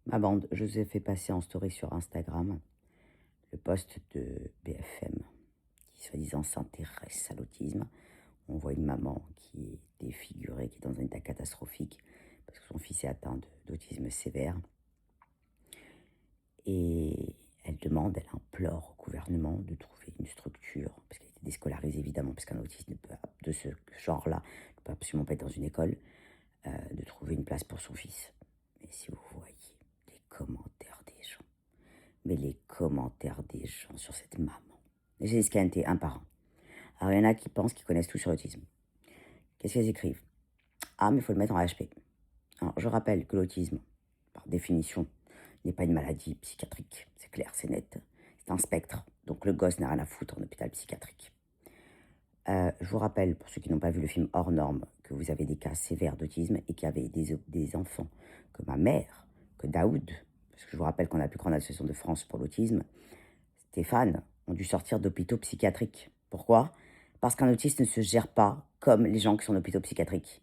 Ma bande, je vous ai fait passer en story sur Instagram le post de BFM qui soi-disant s'intéresse à l'autisme. On voit une maman qui est défigurée, qui est dans un état catastrophique parce que son fils est atteint d'autisme sévère. Et elle demande, elle implore au gouvernement de trouver une structure, parce qu'elle a été déscolarisée évidemment, parce qu'un autiste de ce genre-là ne peut absolument pas être dans une école, de trouver une place pour son fils. Mais si vous voyez les commentaires des gens, mais les commentaires des gens sur cette maman. J'ai scanné un par un. Alors, il y en a qui pensent qu'ils connaissent tout sur l'autisme. Qu'est-ce qu'ils écrivent? Ah, mais il faut le mettre en HP. Alors, je rappelle que l'autisme, par définition, n'est pas une maladie psychiatrique. C'est clair, c'est net. C'est un spectre. Donc, le gosse n'a rien à foutre en hôpital psychiatrique. Je vous rappelle, pour ceux qui n'ont pas vu le film Hors Normes, que vous avez des cas sévères d'autisme et qu'il y avait des enfants que ma mère, que Daoud, parce que je vous rappelle qu'on a la plus grande association de France pour l'autisme, Stéphane, ont dû sortir d'hôpitaux psychiatriques. Pourquoi? Parce qu'un autiste ne se gère pas comme les gens qui sont en hôpitaux psychiatriques.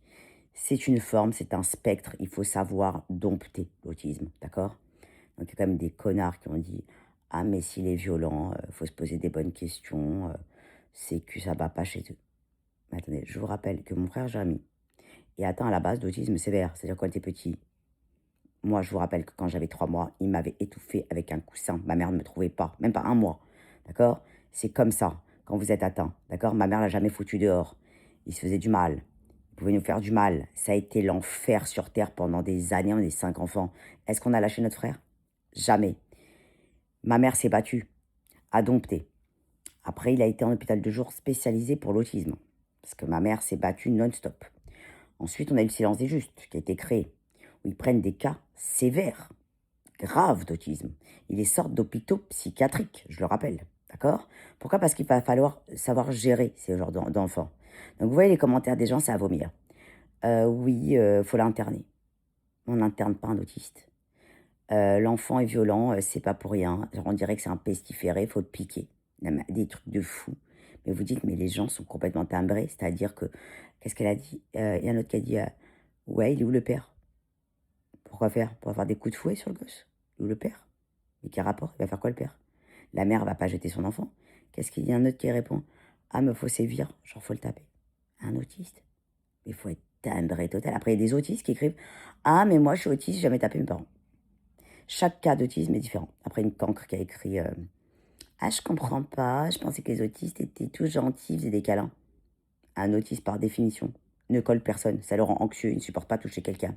C'est une forme, c'est un spectre, il faut savoir dompter l'autisme, d'accord? Donc il y a quand même des connards qui ont dit: «Ah mais s'il est violent, faut se poser des bonnes questions, c'est que ça va pas chez eux». Mais attendez, je vous rappelle que mon frère Jérémy est atteint à la base d'autisme sévère, c'est-à-dire quand il était petit. Moi, je vous rappelle que quand j'avais 3 mois, il m'avait étouffé avec un coussin. Ma mère ne me trouvait pas, même pas un mois. D'accord? C'est comme ça, quand vous êtes atteint. D'accord? Ma mère l'a jamais foutu dehors. Il se faisait du mal. Il pouvait nous faire du mal. Ça a été l'enfer sur Terre pendant des années. On est 5 enfants. Est-ce qu'on a lâché notre frère? Jamais. Ma mère s'est battue, a dompté. Après, il a été en hôpital de jour spécialisé pour l'autisme. Parce que ma mère s'est battue non-stop. Ensuite, on a eu le silence des justes qui a été créé, où ils prennent des cas sévères, graves d'autisme. Ils les sortent d'hôpitaux psychiatriques, je le rappelle. D'accord? Pourquoi? Parce qu'il va falloir savoir gérer ces genres d'enfants. Donc, vous voyez les commentaires des gens, c'est à vomir. Oui, faut l'interner. On n'interne pas un autiste. L'enfant est violent, c'est pas pour rien. On dirait que c'est un pestiféré, faut le piquer. Non, mais des trucs de fou. Mais vous dites, mais les gens sont complètement timbrés, c'est-à-dire que, qu'est-ce qu'elle a dit? Il y a un autre qui a dit, ouais, il est où le père? Pourquoi faire? Pour avoir des coups de fouet sur le gosse? Il est où le père? Mais quel rapport? Il va faire quoi le père? La mère va pas jeter son enfant. Qu'est-ce qu'il y a un autre qui répond? Ah, mais faut sévir, genre faut le taper. Un autiste? Mais il faut être timbré total. Après, il y a des autistes qui écrivent: ah, mais moi je suis autiste, j'ai jamais tapé mes parents. Chaque cas d'autisme est différent. Après, une cancre qui a écrit ah, je comprends pas, je pensais que les autistes étaient tous gentils, faisaient des câlins. Un autiste, par définition, ne colle personne. Ça le rend anxieux, il ne supporte pas toucher quelqu'un.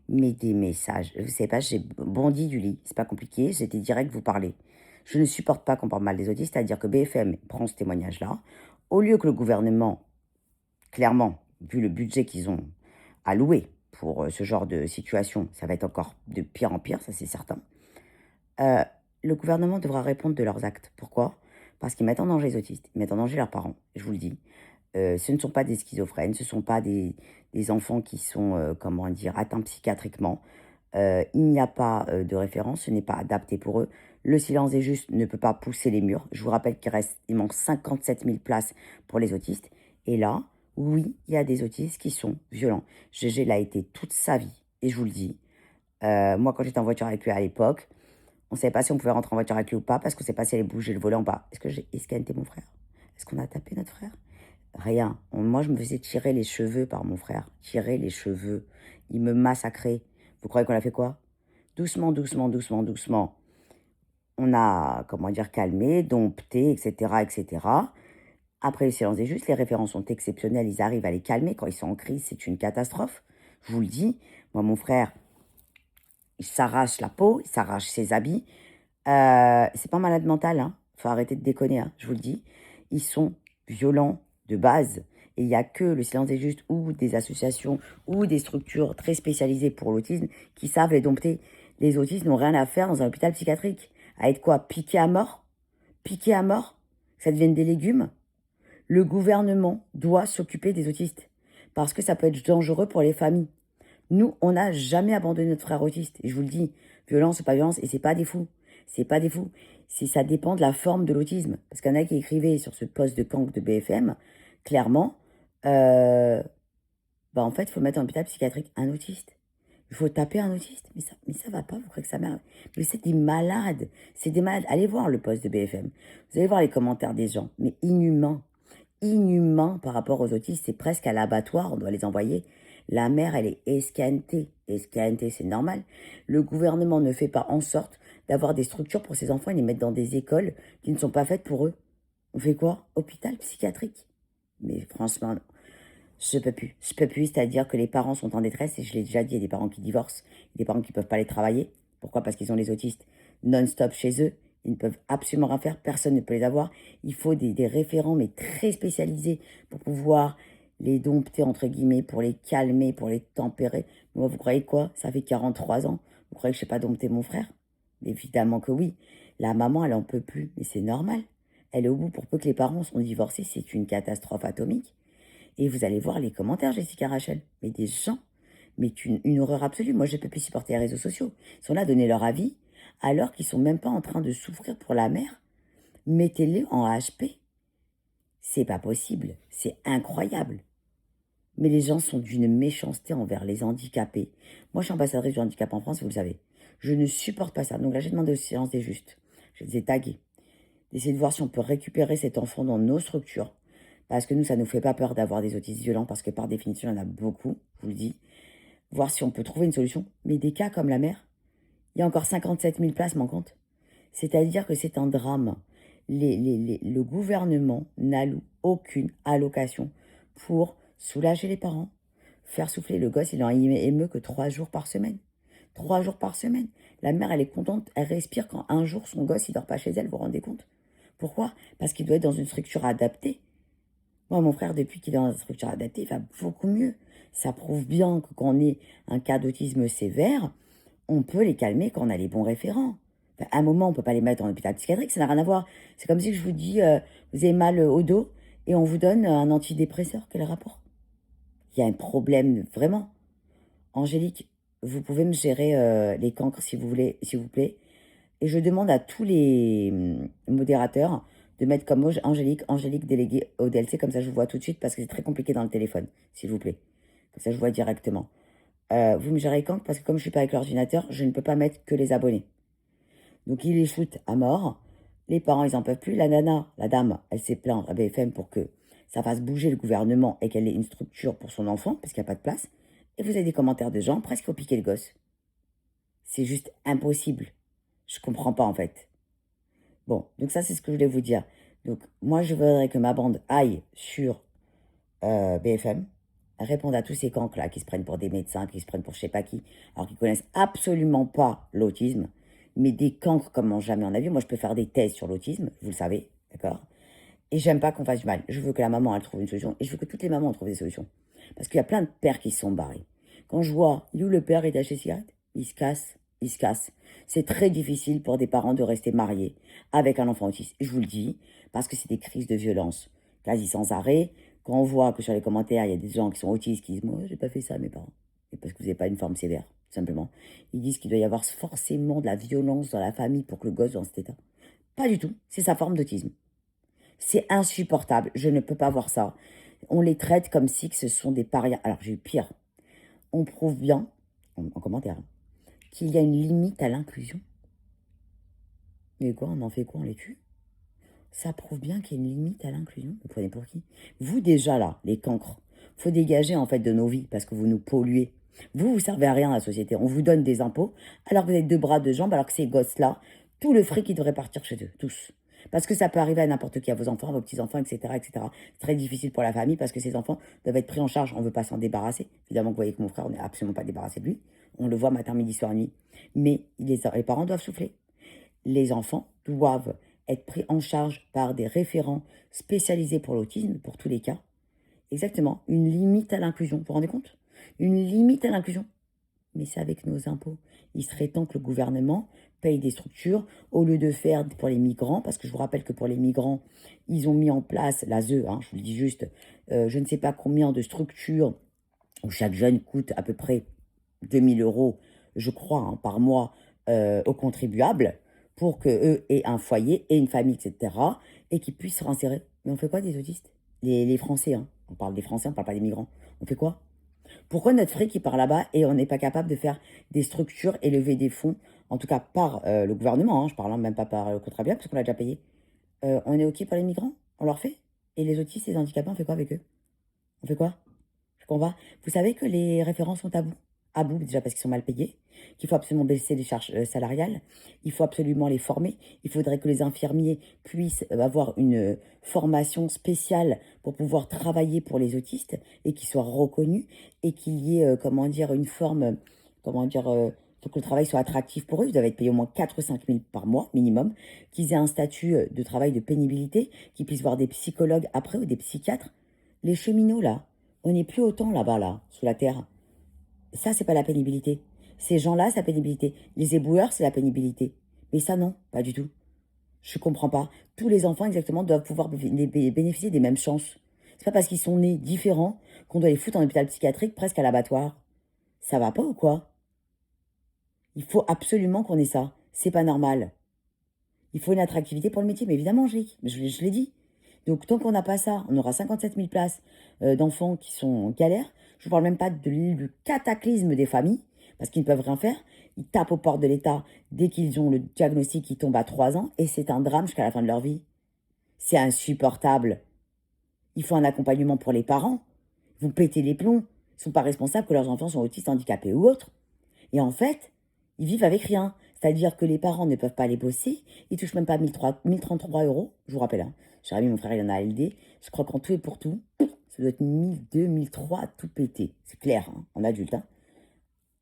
Mais des messages, vous savez pas, j'ai bondi du lit, c'est pas compliqué, j'étais direct vous parler. Je ne supporte pas qu'on parle mal des autistes, c'est-à-dire que BFM prend ce témoignage-là, au lieu que le gouvernement, clairement, vu le budget qu'ils ont alloué pour ce genre de situation, ça va être encore de pire en pire, ça c'est certain. Heu, le gouvernement devra répondre de leurs actes. Pourquoi? Parce qu'ils mettent en danger les autistes, ils mettent en danger leurs parents, je vous le dis. Ce ne sont pas des schizophrènes, ce ne sont pas des enfants qui sont, comment dire, atteints psychiatriquement. Il n'y a pas, de référence, ce n'est pas adapté pour eux. Le silence des justes ne peut pas pousser les murs. Je vous rappelle il manque 57 000 places pour les autistes et là, oui, il y a des autistes qui sont violents. Gégé l'a été toute sa vie et je vous le dis. Moi, quand j'étais en voiture avec lui à l'époque, on ne savait pas si on pouvait rentrer en voiture avec lui ou pas parce qu'on ne savait pas si elle allait bouger le volant ou pas. Est-ce que j'ai escanté mon frère? Est-ce qu'on a tapé notre frère? Rien. Moi, je me faisais tirer les cheveux par mon frère. Tirer les cheveux. Il me massacrait. Vous croyez qu'on a fait quoi? Doucement, doucement, doucement, doucement. On a, comment dire, calmé, dompté, etc., etc. Après le silence des justes, les références sont exceptionnelles. Ils arrivent à les calmer. Quand ils sont en crise, c'est une catastrophe. Je vous le dis. Moi, mon frère, il s'arrache la peau, il s'arrache ses habits. C'est pas un malade mental, hein. Faut arrêter de déconner, hein, je vous le dis. Ils sont violents de base et il y a que le silence des justes ou des associations ou des structures très spécialisées pour l'autisme qui savent les dompter. Les autistes n'ont rien à faire dans un hôpital psychiatrique. À être quoi? Piqués à mort? Piqués à mort? Que ça devienne des légumes? Le gouvernement doit s'occuper des autistes parce que ça peut être dangereux pour les familles. Nous, on n'a jamais abandonné notre frère autiste. Et je vous le dis, violence ou pas violence, et c'est pas des fous. C'est pas des fous. Ça dépend de la forme de l'autisme. Parce qu'il y en a qui écrivaient sur ce poste de cancre de BFM, clairement, en fait, il faut mettre en hôpital psychiatrique un autiste. Il faut taper un autiste. Mais ça va pas, vous croyez que ça m'arrive? Mais c'est des malades. C'est des malades. Allez voir le post de BFM. Vous allez voir les commentaires des gens. Mais inhumains. Inhumains par rapport aux autistes. C'est presque à l'abattoir. On doit les envoyer. La mère, elle est escantée. Escantée, c'est normal. Le gouvernement ne fait pas en sorte d'avoir des structures pour ces enfants et les mettre dans des écoles qui ne sont pas faites pour eux. On fait quoi? Hôpital psychiatrique. Mais franchement, non. Je peux plus. Je peux plus, c'est-à-dire que les parents sont en détresse, et je l'ai déjà dit, il y a des parents qui divorcent, des parents qui ne peuvent pas aller travailler. Pourquoi? Parce qu'ils ont les autistes non-stop chez eux. Ils ne peuvent absolument rien faire, personne ne peut les avoir. Il faut des référents, mais très spécialisés, pour pouvoir les dompter, entre guillemets, pour les calmer, pour les tempérer. Moi, vous croyez quoi? Ça fait 43 ans. Vous croyez que je ne sais pas dompter mon frère? Évidemment que oui. La maman, elle en peut plus, mais c'est normal. Elle est au bout. Pour peu que les parents sont divorcés, c'est une catastrophe atomique. Et vous allez voir les commentaires, Jessica Rachel. Mais des gens, mais une horreur absolue. Moi, je ne peux plus supporter les réseaux sociaux. Ils sont là à donner leur avis, alors qu'ils sont même pas en train de souffrir pour la mère. Mettez-les en HP. C'est pas possible. C'est incroyable. Mais les gens sont d'une méchanceté envers les handicapés. Moi, je suis ambassadrice du handicap en France, vous le savez. Je ne supporte pas ça. Donc là, j'ai demandé aux séances des justes. Je les ai tagués. D'essayer de voir si on peut récupérer cet enfant dans nos structures. Parce que nous, ça ne nous fait pas peur d'avoir des autistes violents, parce que par définition, il y en a beaucoup, je vous le dis. Voir si on peut trouver une solution. Mais des cas comme la mère, il y a encore 57 000 places manquantes. C'est-à-dire que c'est un drame. Le gouvernement n'alloue aucune allocation pour soulager les parents, faire souffler le gosse. Il en émeut que 3 jours par semaine. 3 jours par semaine. La mère, elle est contente, elle respire quand un jour son gosse, il dort pas chez elle, vous vous rendez compte? Pourquoi? Parce qu'il doit être dans une structure adaptée. Moi, mon frère, depuis qu'il est dans une structure adaptée, il va beaucoup mieux. Ça prouve bien que quand on est un cas d'autisme sévère, on peut les calmer quand on a les bons référents. Enfin, à un moment, on ne peut pas les mettre en hôpital psychiatrique, ça n'a rien à voir. C'est comme si je vous dis, vous avez mal au dos et on vous donne un antidépresseur. Quel rapport? Il y a un problème, vraiment. Angélique, vous pouvez me gérer les cancres si vous voulez, s'il vous plaît. Et je demande à tous les modérateurs de mettre comme Angélique déléguée au DLC, comme ça je vous vois tout de suite, parce que c'est très compliqué dans le téléphone, s'il vous plaît. Comme ça je vois directement. Vous me gérez quand? Parce que comme je ne suis pas avec l'ordinateur, je ne peux pas mettre que les abonnés. Donc il les shoot à mort. Les parents, ils n'en peuvent plus. La nana, la dame, elle s'est plainte à BFM pour que ça fasse bouger le gouvernement et qu'elle ait une structure pour son enfant, parce qu'il n'y a pas de place. Et vous avez des commentaires de gens, presque faut piquer le gosse. C'est juste impossible. Je comprends pas en fait. Bon, donc ça c'est ce que je voulais vous dire. Donc moi je voudrais que ma bande aille sur BFM, réponde à tous ces cancres là qui se prennent pour des médecins, qui se prennent pour je sais pas qui, alors qu'ils connaissent absolument pas l'autisme, mais des cancres comme jamais on a vu. Moi je peux faire des thèses sur l'autisme, vous le savez, d'accord? Et j'aime pas qu'on fasse du mal. Je veux que la maman elle trouve une solution et je veux que toutes les mamans trouvent des solutions. Parce qu'il y a plein de pères qui se sont barrés. Quand je vois, il est où le père, il a acheté cigarette? Il se casse, il se casse. C'est très difficile pour des parents de rester mariés avec un enfant autiste. Je vous le dis, parce que c'est des crises de violence quasi sans arrêt. Quand on voit que sur les commentaires, il y a des gens qui sont autistes qui disent moi, j'ai pas fait ça à mes parents. Et parce que vous n'avez pas une forme sévère, tout simplement. Ils disent qu'il doit y avoir forcément de la violence dans la famille pour que le gosse soit dans cet état. Pas du tout. C'est sa forme d'autisme. C'est insupportable. Je ne peux pas voir ça. On les traite comme si que ce sont des parias. Alors, j'ai eu pire. On prouve bien, en commentaire, qu'il y a une limite à l'inclusion. Mais quoi, on en fait quoi? On les tue? Ça prouve bien qu'il y a une limite à l'inclusion. Vous prenez pour qui? Vous, déjà, là, les cancres, faut dégager, en fait, de nos vies, parce que vous nous polluez. Vous servez à rien à la société. On vous donne des impôts, alors que vous avez 2 bras, 2 jambes, alors que ces gosses-là, tout le fric, il devrait partir chez eux, tous. Parce que ça peut arriver à n'importe qui, à vos enfants, à vos petits-enfants, etc., etc. C'est très difficile pour la famille, parce que ces enfants doivent être pris en charge. On ne veut pas s'en débarrasser. Évidemment, vous voyez que mon frère, on n'est absolument pas débarrassé de lui. On le voit matin, midi, soir, nuit. Mais les parents doivent souffler. Les enfants doivent être pris en charge par des référents spécialisés pour l'autisme, pour tous les cas. Exactement, une limite à l'inclusion. Vous vous rendez compte? Une limite à l'inclusion. Mais c'est avec nos impôts. Il serait temps que le gouvernement paye des structures au lieu de faire pour les migrants, parce que je vous rappelle que pour les migrants, ils ont mis en place, l'ASE, je vous le dis juste, je ne sais pas combien de structures où chaque jeune coûte à peu près 2 000 €, je crois, par mois aux contribuables, pour qu'eux aient un foyer et une famille, etc., et qu'ils puissent se réinsérer. Mais on fait quoi des autistes? Les Français, on parle des Français, on parle pas des migrants. On fait quoi? Pourquoi notre fric qui part là-bas et on n'est pas capable de faire des structures et lever des fonds, en tout cas par le gouvernement, hein, je parle même pas par le contribuable, parce qu'on l'a déjà payé. On est OK pour les migrants? On leur fait? Et les autistes et les handicapés, on fait quoi avec eux? On fait quoi? Je comprends pas. Vous savez que les référents sont tabous. À bout, déjà parce qu'ils sont mal payés, qu'il faut absolument baisser les charges salariales, il faut absolument les former, il faudrait que les infirmiers puissent avoir une formation spéciale pour pouvoir travailler pour les autistes et qu'ils soient reconnus et qu'il y ait, comment dire, une forme, comment dire, faut que le travail soit attractif pour eux. Ils doivent être payés au moins 4 ou 5 000 par mois minimum, qu'ils aient un statut de travail de pénibilité, qu'ils puissent voir des psychologues après ou des psychiatres. Les cheminots, là, on n'est plus autant là-bas, là, sous la terre. Ça, c'est pas la pénibilité. Ces gens-là, c'est la pénibilité. Les éboueurs, c'est la pénibilité. Mais ça, non, pas du tout. Je comprends pas. Tous les enfants, exactement, doivent pouvoir bénéficier des mêmes chances. C'est pas parce qu'ils sont nés différents qu'on doit les foutre en hôpital psychiatrique presque à l'abattoir. Ça va pas ou quoi? Il faut absolument qu'on ait ça. C'est pas normal. Il faut une attractivité pour le métier, mais évidemment, je l'ai dit. Donc, tant qu'on n'a pas ça, on aura 57 000 places d'enfants qui sont en galère. Je ne vous parle même pas du cataclysme des familles, parce qu'ils ne peuvent rien faire. Ils tapent aux portes de l'État dès qu'ils ont le diagnostic qui tombe à 3 ans, et c'est un drame jusqu'à la fin de leur vie. C'est insupportable. Il faut un accompagnement pour les parents. Vous pétez les plombs. Ils ne sont pas responsables que leurs enfants sont autistes, handicapés ou autres. Et en fait, ils vivent avec rien. C'est-à-dire que les parents ne peuvent pas aller bosser. Ils touchent même pas 1033 euros. Je vous rappelle, hein. Cher ami, mon frère, il en a à LD. Je crois qu'en tout et pour tout, ça doit être 1002, 1003, tout pété. C'est clair, hein, en adulte. Hein.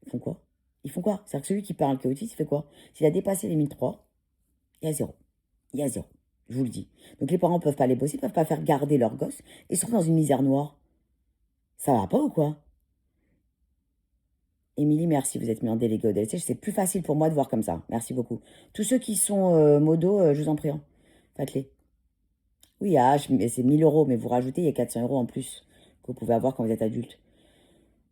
Ils font quoi? Ils font quoi? C'est-à-dire que celui qui parle, qui est autiste, il fait quoi? S'il a dépassé les 1003, il y a zéro. Il y a zéro. Je vous le dis. Donc les parents ne peuvent pas aller bosser, ils ne peuvent pas faire garder leurs gosses. Et ils se retrouvent dans une misère noire. Ça va pas ou quoi? Émilie, merci, vous êtes mis en délégué au DLC. C'est plus facile pour moi de voir comme ça. Merci beaucoup. Tous ceux qui sont modos, je vous en prie. Hein. Faites-les. Oui, c'est 1 000 euros, mais vous rajoutez, il y a 400 euros en plus que vous pouvez avoir quand vous êtes adulte.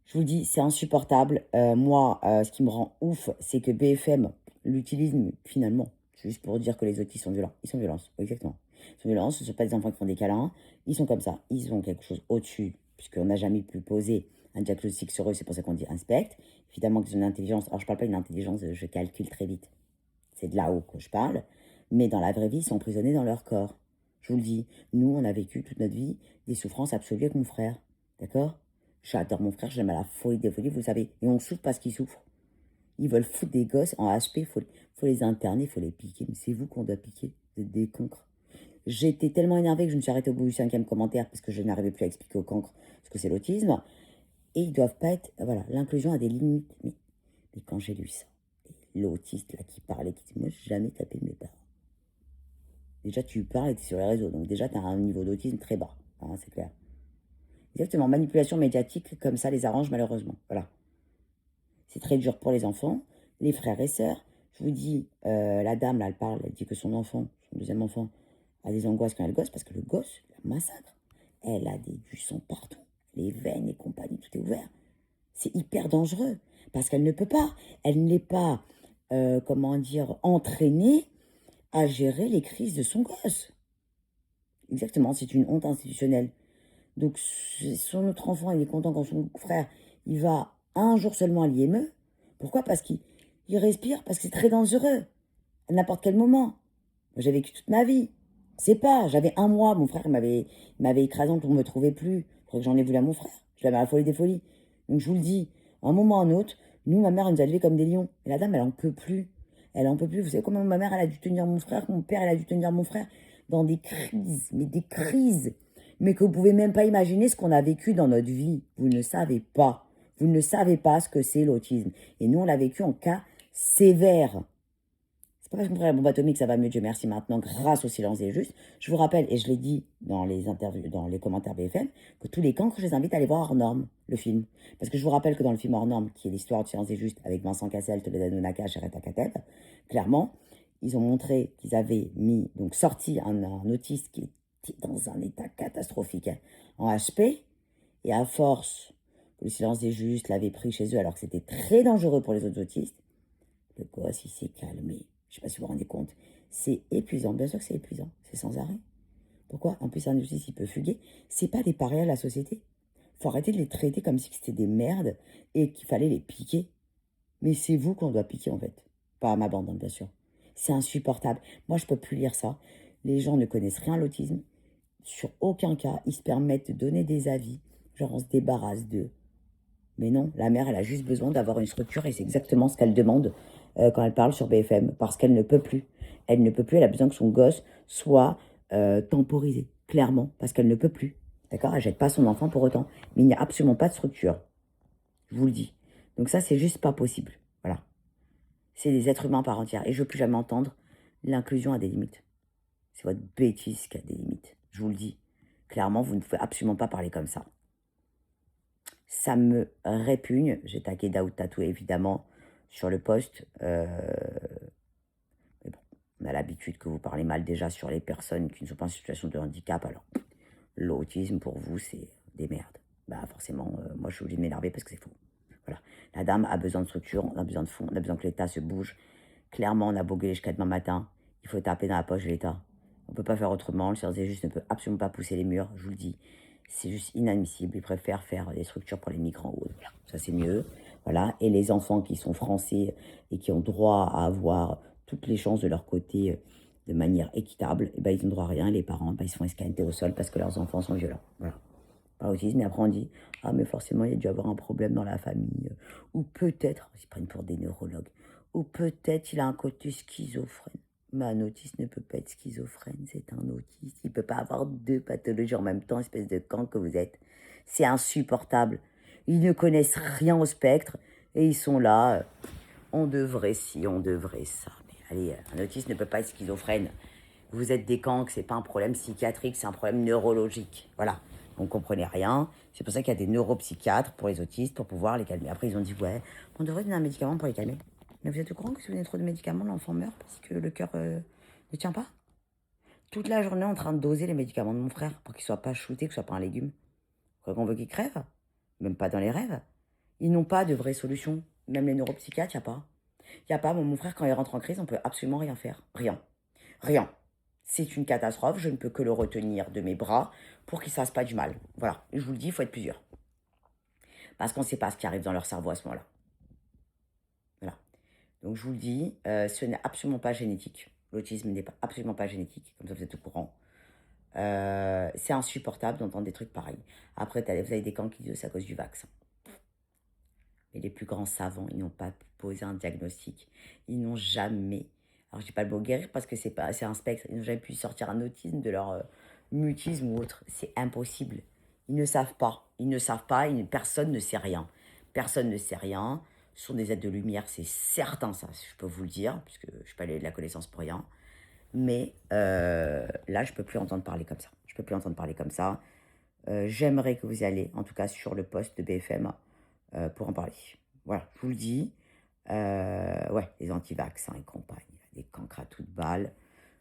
Je vous le dis, c'est insupportable. Moi, ce qui me rend ouf, c'est que BFM l'utilise finalement, juste pour dire que les autistes sont violents. Ils sont violents, exactement. Ils sont violents, ce ne sont pas des enfants qui font des câlins. Ils sont comme ça. Ils ont quelque chose au-dessus, puisqu'on n'a jamais pu poser un diagnostic sur eux, c'est pour ça qu'on dit inspecte. Évidemment qu'ils ont une intelligence. Alors, je ne parle pas d'une intelligence, je calcule très vite. C'est de là-haut que je parle. Mais dans la vraie vie, ils sont emprisonnés dans leur corps. Je vous le dis, nous, on a vécu toute notre vie des souffrances absolues avec mon frère. D'accord? J'adore mon frère, j'aime à la folie des folies, vous savez. Et on souffre parce qu'ils souffrent. Ils veulent foutre des gosses en HP, faut les interner, il faut les piquer. Mais c'est vous qu'on doit piquer. Vous êtes des cancres. J'étais tellement énervée que je me suis arrêtée au bout du 5e commentaire parce que je n'arrivais plus à expliquer aux cancres ce que c'est l'autisme. Et ils doivent pas être... Voilà, l'inclusion a des limites. Mais quand j'ai lu ça, l'autiste là qui parlait, qui dit, moi, j'ai jamais tapé de mes parents. Déjà, tu parles et tu es sur les réseaux. Donc déjà, tu as un niveau d'autisme très bas. Hein, c'est clair. Exactement, manipulation médiatique, comme ça les arrange malheureusement. Voilà. C'est très dur pour les enfants, les frères et sœurs. Je vous dis, la dame, là, elle parle, elle dit que son enfant, son deuxième enfant, a des angoisses quand elle gosse, parce que le gosse, la massacre. Elle a du sang partout. Les veines et compagnie, tout est ouvert. C'est hyper dangereux, parce qu'elle ne peut pas. Elle n'est pas, comment dire, entraînée à gérer les crises de son gosse. Exactement, c'est une honte institutionnelle. Donc, son autre enfant, il est content quand son frère, il va un jour seulement à l'IME. Pourquoi? Parce qu'il respire, parce que c'est très dangereux. À n'importe quel moment. J'ai vécu toute ma vie. C'est pas, j'avais 1 mois, mon frère m'avait écrasant pour me trouver plus. Il faudrait que j'en ai voulu à mon frère. Je l'avais à la folie des folies. Donc, je vous le dis, à un moment ou à un autre, nous, ma mère, elle nous a élevés comme des lions. Et la dame, elle en peut plus. Elle en peut plus. Vous savez comment ma mère, elle a dû tenir mon frère, mon père, elle a dû tenir mon frère dans des crises, mais des crises. Mais que vous pouvez même pas imaginer ce qu'on a vécu dans notre vie. Vous ne savez pas. Vous ne savez pas ce que c'est l'autisme. Et nous, on l'a vécu en cas sévère. C'est pas parce qu'on prend la bombe atomique que ça va mieux, Dieu merci, maintenant, grâce au silence des justes. Je vous rappelle, et je l'ai dit dans les interviews, dans les commentaires BFM, que tous les cancres, je les invite à aller voir Hors Norme, le film. Parce que je vous rappelle que dans le film Hors Norme, qui est l'histoire du silence des justes, avec Vincent Cassel, Toledano Nakache et Reta Kateb, clairement, ils ont montré qu'ils avaient donc sorti un autiste qui était dans un état catastrophique, hein, en HP, et à force que le silence des justes l'avait pris chez eux, alors que c'était très dangereux pour les autres autistes, le gosse, il s'est calmé. Je ne sais pas si vous vous rendez compte. C'est épuisant. Bien sûr que c'est épuisant. C'est sans arrêt. Pourquoi? En plus, un autiste, il peut fuguer. C'est pas des parias à la société. Faut arrêter de les traiter comme si c'était des merdes et qu'il fallait les piquer. Mais c'est vous qu'on doit piquer, en fait. Pas à ma bande, hein, bien sûr. C'est insupportable. Moi, je peux plus lire ça. Les gens ne connaissent rien à l'autisme. Sur aucun cas, ils se permettent de donner des avis. Genre, on se débarrasse d'eux. Mais non, la mère, elle a juste besoin d'avoir une structure et c'est exactement ce qu'elle demande quand elle parle sur BFM. Parce qu'elle ne peut plus. Elle ne peut plus, elle a besoin que son gosse soit temporisé, clairement. Parce qu'elle ne peut plus. D'accord? Elle jette pas son enfant pour autant. Mais il n'y a absolument pas de structure. Je vous le dis. Donc ça, c'est juste pas possible. Voilà. C'est des êtres humains par entière. Et je ne veux plus jamais entendre l'inclusion a des limites. C'est votre bêtise qui a des limites. Je vous le dis. Clairement, vous ne pouvez absolument pas parler comme ça. Ça me répugne. J'ai tagué Daoud Tatou, évidemment, sur le post. Mais bon, on a l'habitude que vous parlez mal déjà sur les personnes qui ne sont pas en situation de handicap. Alors, l'autisme, pour vous, c'est des merdes. Bah forcément, moi, je suis obligée de m'énerver parce que c'est faux. Voilà. La dame a besoin de structure, on a besoin de fond, on a besoin que l'État se bouge. Clairement, on a beau gueuler jusqu'à demain matin. Il faut taper dans la poche de l'État. On ne peut pas faire autrement. Le CRD juste ne peut absolument pas pousser les murs, je vous le dis. C'est juste inadmissible. Ils préfèrent faire des structures pour les migrants. Voilà. Ça, c'est mieux. Voilà. Et les enfants qui sont français et qui ont droit à avoir toutes les chances de leur côté de manière équitable, eh ben, ils n'ont droit à rien. Les parents, ben, ils se font escalanter au sol parce que leurs enfants sont violents. Voilà. Par autisme, et après on dit, ah mais forcément il y a dû avoir un problème dans la famille, ou peut-être, ils se prennent pour des neurologues, ou peut-être il a un côté schizophrène. Mais un autiste ne peut pas être schizophrène, c'est un autiste, il ne peut pas avoir deux pathologies en même temps, espèce de camp que vous êtes. C'est insupportable. Ils ne connaissent rien au spectre, et ils sont là, on devrait ci, on devrait ça. Mais allez, un autiste ne peut pas être schizophrène. Vous êtes des cancres, c'est pas un problème psychiatrique, c'est un problème neurologique. Voilà. On ne comprenait rien. C'est pour ça qu'il y a des neuropsychiatres pour les autistes, pour pouvoir les calmer. Après, ils ont dit, ouais, on devrait donner un médicament pour les calmer. Mais vous êtes au courant que si vous donnez trop de médicaments, l'enfant meurt parce que le cœur ne tient pas? Toute la journée en train de doser les médicaments de mon frère pour qu'il soit pas shooté, que ce soit pas un légume. Quoi qu'on veut qu'il crève? Même pas dans les rêves. Ils n'ont pas de vraie solution. Même les neuropsychiatres, il n'y a pas. Il n'y a pas. Mon frère, quand il rentre en crise, on peut absolument rien faire. Rien. Rien. C'est une catastrophe, je ne peux que le retenir de mes bras pour qu'il ne se fasse pas du mal. Voilà, je vous le dis, il faut être plusieurs. Parce qu'on ne sait pas ce qui arrive dans leur cerveau à ce moment-là. Voilà. Donc je vous le dis, ce n'est absolument pas génétique. L'autisme n'est pas, absolument pas génétique, comme ça vous êtes au courant. C'est insupportable d'entendre des trucs pareils. Après, vous avez des camps qui disent que c'est à cause du vaccin. Mais les plus grands savants, ils n'ont pas posé un diagnostic. Ils n'ont jamais... Alors, je dis pas le mot guérir parce que c'est un spectre. Ils n'ont jamais pu sortir un autisme de leur mutisme ou autre. C'est impossible. Ils ne savent pas. Ils ne savent pas. Personne ne sait rien. Personne ne sait rien. Ce sont des êtres de lumière, c'est certain, ça, je peux vous le dire, puisque je ne suis pas allée de la connaissance pour rien. Mais là, je ne peux plus entendre parler comme ça. Je ne peux plus entendre parler comme ça. J'aimerais que vous y allez, en tout cas sur le poste de BFM, pour en parler. Voilà, je vous le dis. Ouais, les anti-vaccins et compagnie, des cancres à toutes balles.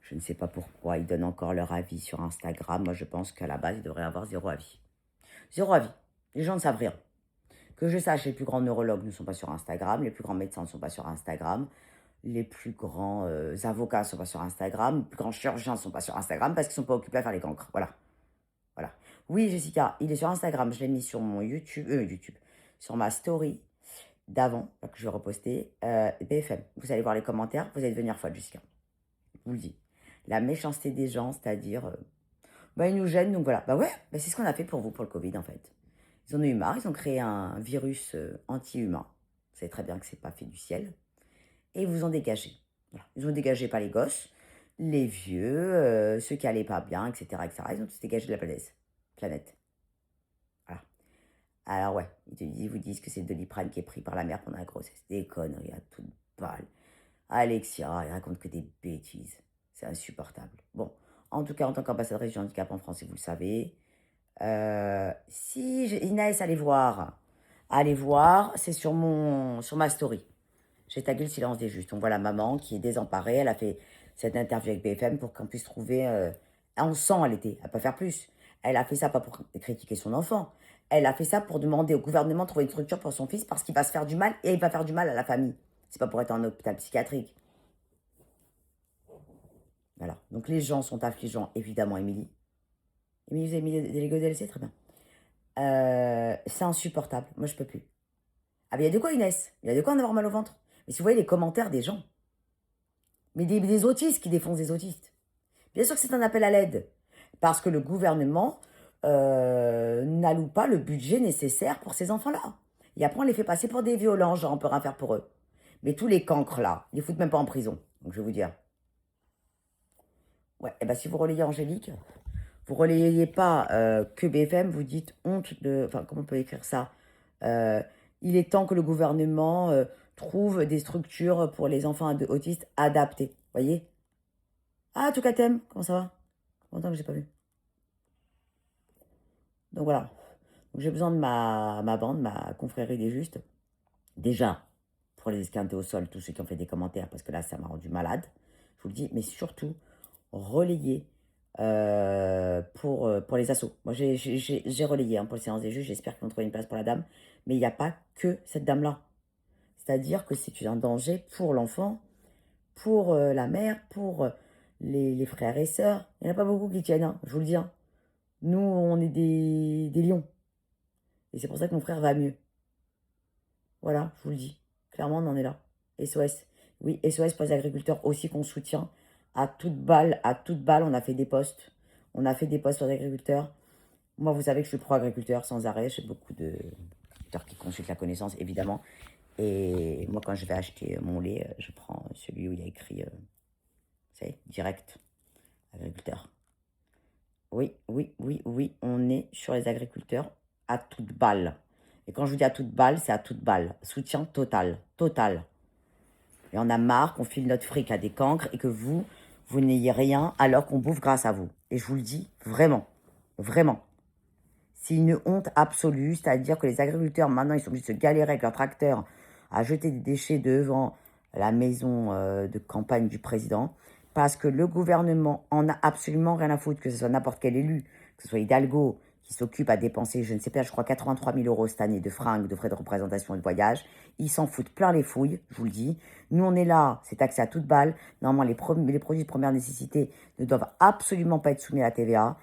Je ne sais pas pourquoi ils donnent encore leur avis sur Instagram. Moi, je pense qu'à la base, ils devraient avoir zéro avis. Zéro avis. Les gens ne savent rien. Que je sache, les plus grands neurologues ne sont pas sur Instagram, les plus grands médecins ne sont pas sur Instagram, les plus grands avocats ne sont pas sur Instagram, les plus grands chirurgiens ne sont pas sur Instagram parce qu'ils ne sont pas occupés à faire les cancres. Voilà. Voilà. Oui, Jessica, il est sur Instagram. Je l'ai mis sur mon YouTube, sur ma story d'avant, que je vais reposter, BFM. Vous allez voir les commentaires, vous allez devenir folle, Jessica. Je vous le dis. La méchanceté des gens, c'est-à-dire, bah, ils nous gênent, donc voilà. Bah ouais, bah, c'est ce qu'on a fait pour vous, pour le Covid, en fait. Ils en ont eu marre, ils ont créé un virus anti-humain. Vous savez très bien que c'est pas fait du ciel. Et ils vous ont dégagé. Voilà. Ils ont dégagé pas les gosses, les vieux, ceux qui allaient pas bien, etc., etc. Ils ont tous dégagé de la planète. Voilà. Alors ouais, ils vous disent que c'est Doliprane qui est pris par la mère pendant la grossesse. Des conneries à toute balle. Alexia, elle raconte que des bêtises. C'est insupportable. Bon, en tout cas, en tant qu'ambassadrice du handicap en France, vous le savez, si Inès, allez voir, c'est sur ma story. J'ai tagué le silence des justes. On voit la maman qui est désemparée. Elle a fait cette interview avec BFM pour qu'on puisse trouver... on sent, elle était, elle ne peut pas faire plus. Elle a fait ça pas pour critiquer son enfant. Elle a fait ça pour demander au gouvernement de trouver une structure pour son fils parce qu'il va se faire du mal et il va faire du mal à la famille. C'est pas pour être en hôpital psychiatrique. Voilà. Donc les gens sont affligeants, évidemment, Émilie. Émilie, vous avez mis des Lego DLC, très bien. C'est insupportable. Moi, je peux plus. Ah, mais il y a de quoi, Inès. Il y a de quoi en avoir mal au ventre. Mais si vous voyez les commentaires des gens, mais des autistes qui défoncent des autistes. Bien sûr que c'est un appel à l'aide. Parce que le gouvernement n'alloue pas le budget nécessaire pour ces enfants-là. Et après, on les fait passer pour des violents, genre on peut rien faire pour eux. Mais tous les cancres là, ils les foutent même pas en prison. Donc je vais vous dire. Ouais, et ben si vous relayez Angélique, vous relayez pas que BFM, vous dites honte de. Enfin, comment on peut écrire ça? Euh, il est temps que le gouvernement trouve des structures pour les enfants autistes adaptées. Voyez? Ah, tout cas t'aimes, comment ça va? Longtemps que j'ai pas vu. Donc voilà. Donc, j'ai besoin de ma bande, ma confrérie des justes. Déjà, pour les esquinter au sol, tous ceux qui ont fait des commentaires, parce que là, ça m'a rendu malade. Je vous le dis, mais surtout, relayer pour les assos. Moi, j'ai relayé pour les séances des juges. J'espère qu'ils vont trouver une place pour la dame. Mais il n'y a pas que cette dame-là. C'est-à-dire que c'est un danger pour l'enfant, pour la mère, pour les frères et sœurs. Il n'y en a pas beaucoup qui tiennent, hein, je vous le dis. Hein. Nous, on est des lions. Et c'est pour ça que mon frère va mieux. Voilà, je vous le dis. Clairement, on en est là. SOS. Oui, SOS pour les agriculteurs aussi qu'on soutient. À toute balle, on a fait des postes. On a fait des postes pour les agriculteurs. Moi, vous savez que je suis pro-agriculteur sans arrêt. J'ai beaucoup de agriculteurs qui consultent la connaissance, évidemment. Et moi, quand je vais acheter mon lait, je prends celui où il y a écrit, vous savez, direct, agriculteur. Oui, oui, oui, oui, on est sur les agriculteurs à toute balle. Et quand je vous dis à toute balle, c'est à toute balle. Soutien total, total. Et on a marre qu'on file notre fric à des cancres et que vous n'ayez rien alors qu'on bouffe grâce à vous. Et je vous le dis vraiment, vraiment. C'est une honte absolue, c'est-à-dire que les agriculteurs, maintenant, ils sont obligés de se galérer avec leur tracteur à jeter des déchets devant la maison de campagne du président, parce que le gouvernement en a absolument rien à foutre, que ce soit n'importe quel élu, que ce soit Hidalgo, qui s'occupe à dépenser, je ne sais pas, je crois 83 000 euros cette année de fringues, de frais de représentation et de voyage. Ils s'en foutent plein les fouilles, je vous le dis. Nous, on est là, c'est taxé à toute balle. Normalement, les produits de première nécessité ne doivent absolument pas être soumis à la TVA.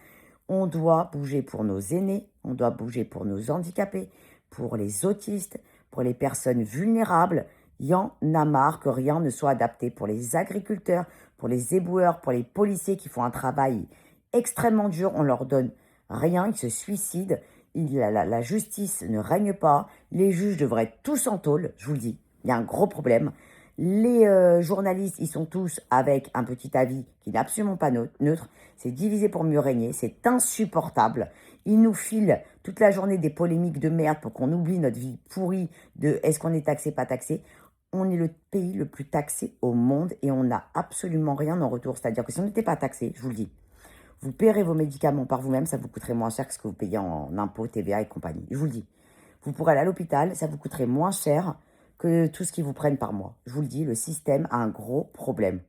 On doit bouger pour nos aînés, on doit bouger pour nos handicapés, pour les autistes, pour les personnes vulnérables. Il y en a marre que rien ne soit adapté pour les agriculteurs, pour les éboueurs, pour les policiers qui font un travail extrêmement dur. On leur donne rien, ils se suicident. La justice ne règne pas. Les juges devraient être tous en tôle, je vous le dis. Il y a un gros problème. Les journalistes, ils sont tous avec un petit avis qui n'est absolument pas neutre. C'est divisé pour mieux régner. C'est insupportable. Ils nous filent toute la journée des polémiques de merde pour qu'on oublie notre vie pourrie de est-ce qu'on est taxé, pas taxé. On est le pays le plus taxé au monde et on n'a absolument rien en retour. C'est-à-dire que si on n'était pas taxé, je vous le dis, vous paierez vos médicaments par vous-même, ça vous coûterait moins cher que ce que vous payez en impôts, TVA et compagnie. Je vous le dis. Vous pourrez aller à l'hôpital, ça vous coûterait moins cher que tout ce qu'ils vous prennent par mois. Je vous le dis, le système a un gros problème.